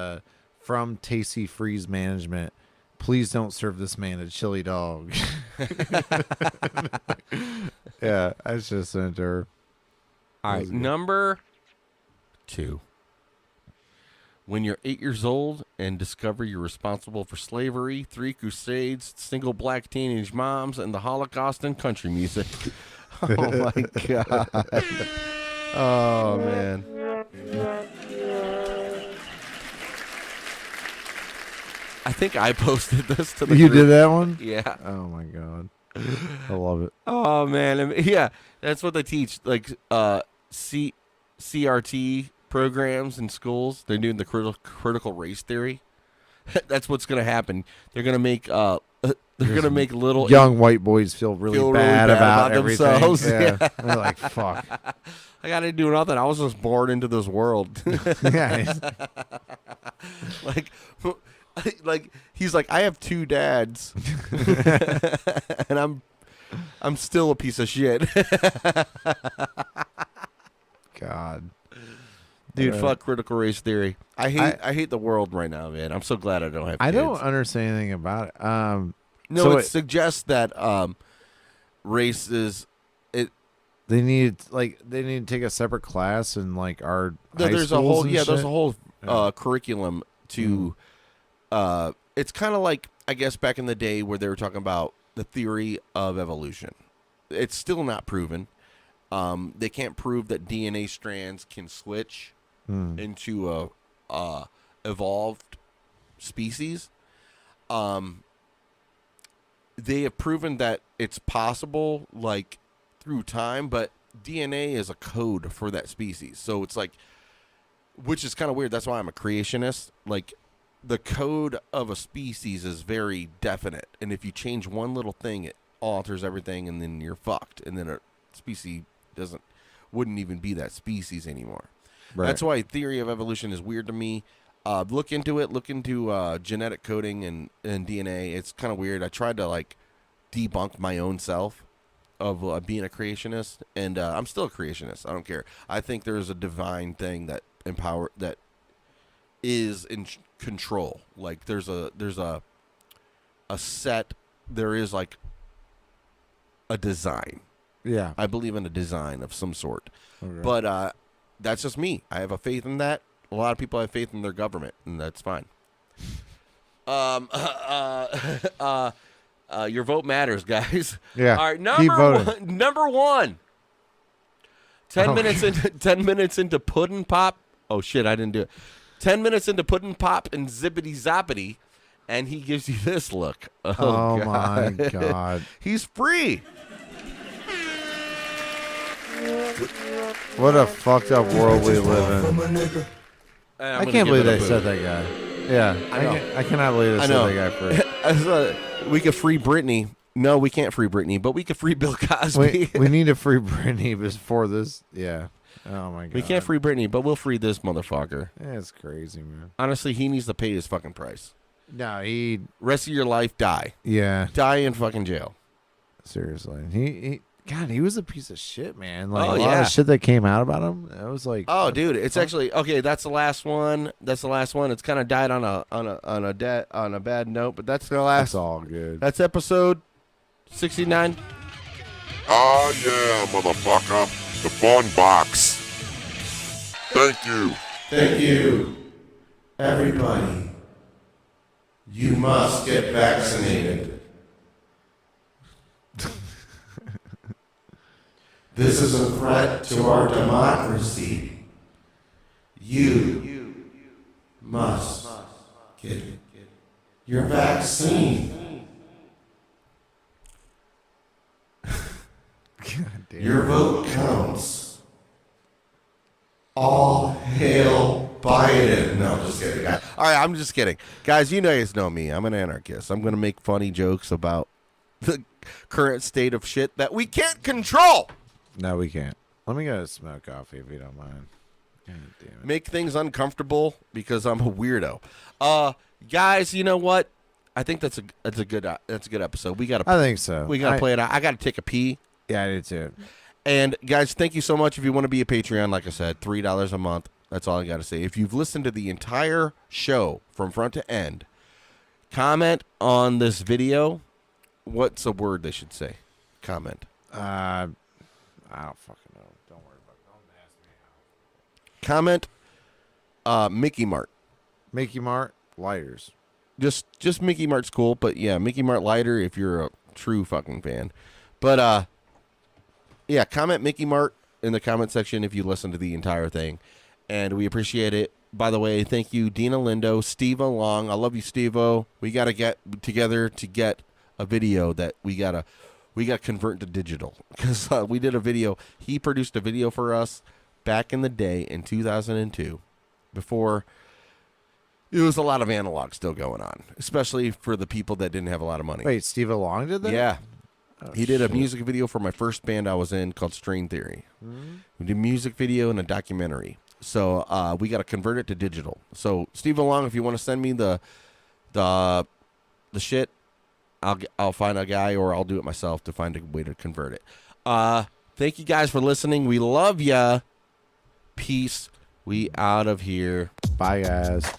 from Tasty Freeze Management. Please don't serve this man a chili dog. Yeah, I should have sent it to her. All right, number 2. When you're 8 years old and discover you're responsible for slavery, 3 crusades, single black teenage moms, and the Holocaust and country music. Oh, my God. Oh, man. I think I posted this to the You group. did that one? Yeah. Oh, my God. I love it. Oh, man. I mean, yeah, that's what they teach. Like CRT programs in schools. They're doing the critical race theory. That's what's going to happen. They're going to make little young white boys feel really bad about everything. Themselves. Yeah. They're like, fuck. I got to do nothing. I was just born into this world. Yeah. Like he's like, I have 2 dads, and I'm still a piece of shit. God, dude, fuck critical race theory. I hate the world right now, man. I'm so glad I don't have kids. I don't understand anything about it. No, so it suggests that race is it. They need to take a separate class in like our There's a whole curriculum to. It's kind of like, I guess, back in the day where they were talking about the theory of evolution. It's still not proven. They can't prove that DNA strands can switch into a evolved species. They have proven that it's possible, like, through time, but DNA is a code for that species. So it's like, which is kind of weird. That's why I'm a creationist. Like, the code of a species is very definite, and if you change one little thing, it alters everything, and then you're fucked, and then a species wouldn't even be that species anymore. Right. That's why theory of evolution is weird to me. Look into it. Look into genetic coding and DNA. It's kind of weird. I tried to like debunk my own self of being a creationist, and I'm still a creationist. I don't care. I think there's a divine thing that is in control. Like there's a set. There is like a design. Yeah, I believe in a design of some sort. Okay. But that's just me. I have a faith in that. A lot of people have faith in their government, and that's fine. Your vote matters, guys. Yeah. All right, keep voting. Number 1. 10 minutes into Puddin' Pop. Oh shit, I didn't do it. 10 minutes into Puddin' Pop and Zippity Zappity, and he gives you this look. Oh my God. He's free. What a fucked up world we live in. I can't believe they said that guy. Yeah, I cannot believe they said that guy free. We could free Britney. No, we can't free Britney, but we could free Bill Cosby. We need to free Britney before this. Yeah. Oh my God. We can't free Britney, but we'll free this motherfucker. That's crazy, man. Honestly, he needs to pay his fucking price. No, rest of your life, die. Yeah. Die in fucking jail. Seriously. God, he was a piece of shit, man. Like a lot of shit that came out about him. It was like, oh, dude, it's actually okay. That's the last one. It's kind of died on a bad note, but that's the last. That's all good. That's episode 69. Oh yeah, motherfucker, the fun box. Thank you, everybody. You must get vaccinated. This is a threat to our democracy. You must get your vaccine. Your vote counts. All hail Biden. No, I'm just kidding. All right, I'm just kidding. Guys, you guys know me. I'm an anarchist. I'm going to make funny jokes about the current state of shit that we can't control. No, we can't. Let me go smoke coffee if you don't mind. God damn it. Make things uncomfortable because I'm a weirdo. Guys, you know what? I think that's a good episode. We got to. I think so. We got to play it out. I got to take a pee. Yeah, I do too. And guys, thank you so much. If you want to be a Patreon, like I said, $3 a month. That's all I got to say. If you've listened to the entire show from front to end, comment on this video. What's a word they should say? Comment. I don't fucking know. Don't worry about it. Don't ask me how. Comment. Mickey Mart. Mickey Mart lighters. Just Mickey Mart's cool, but yeah, Mickey Mart lighter if you're a true fucking fan. But yeah, comment Mickey Mart in the comment section if you listen to the entire thing, and we appreciate it. By the way, thank you, Dina Lindo, Steve-O Long. I love you, Steve-O. We got to get together to get a video that we gotta convert to digital because we did a video. He produced a video for us back in the day in 2002, before it was a lot of analog still going on, especially for the people that didn't have a lot of money. Wait, Steve Long did that? Yeah. Oh, he did a shit. music video for my first band I was in called Strain Theory. We did a music video and a documentary. So we got to convert it to digital. So Steve Long, if you want to send me the shit, I'll find a guy, or I'll do it myself to find a way to convert it. Thank you guys for listening. We love ya. Peace. We out of here. Bye, guys.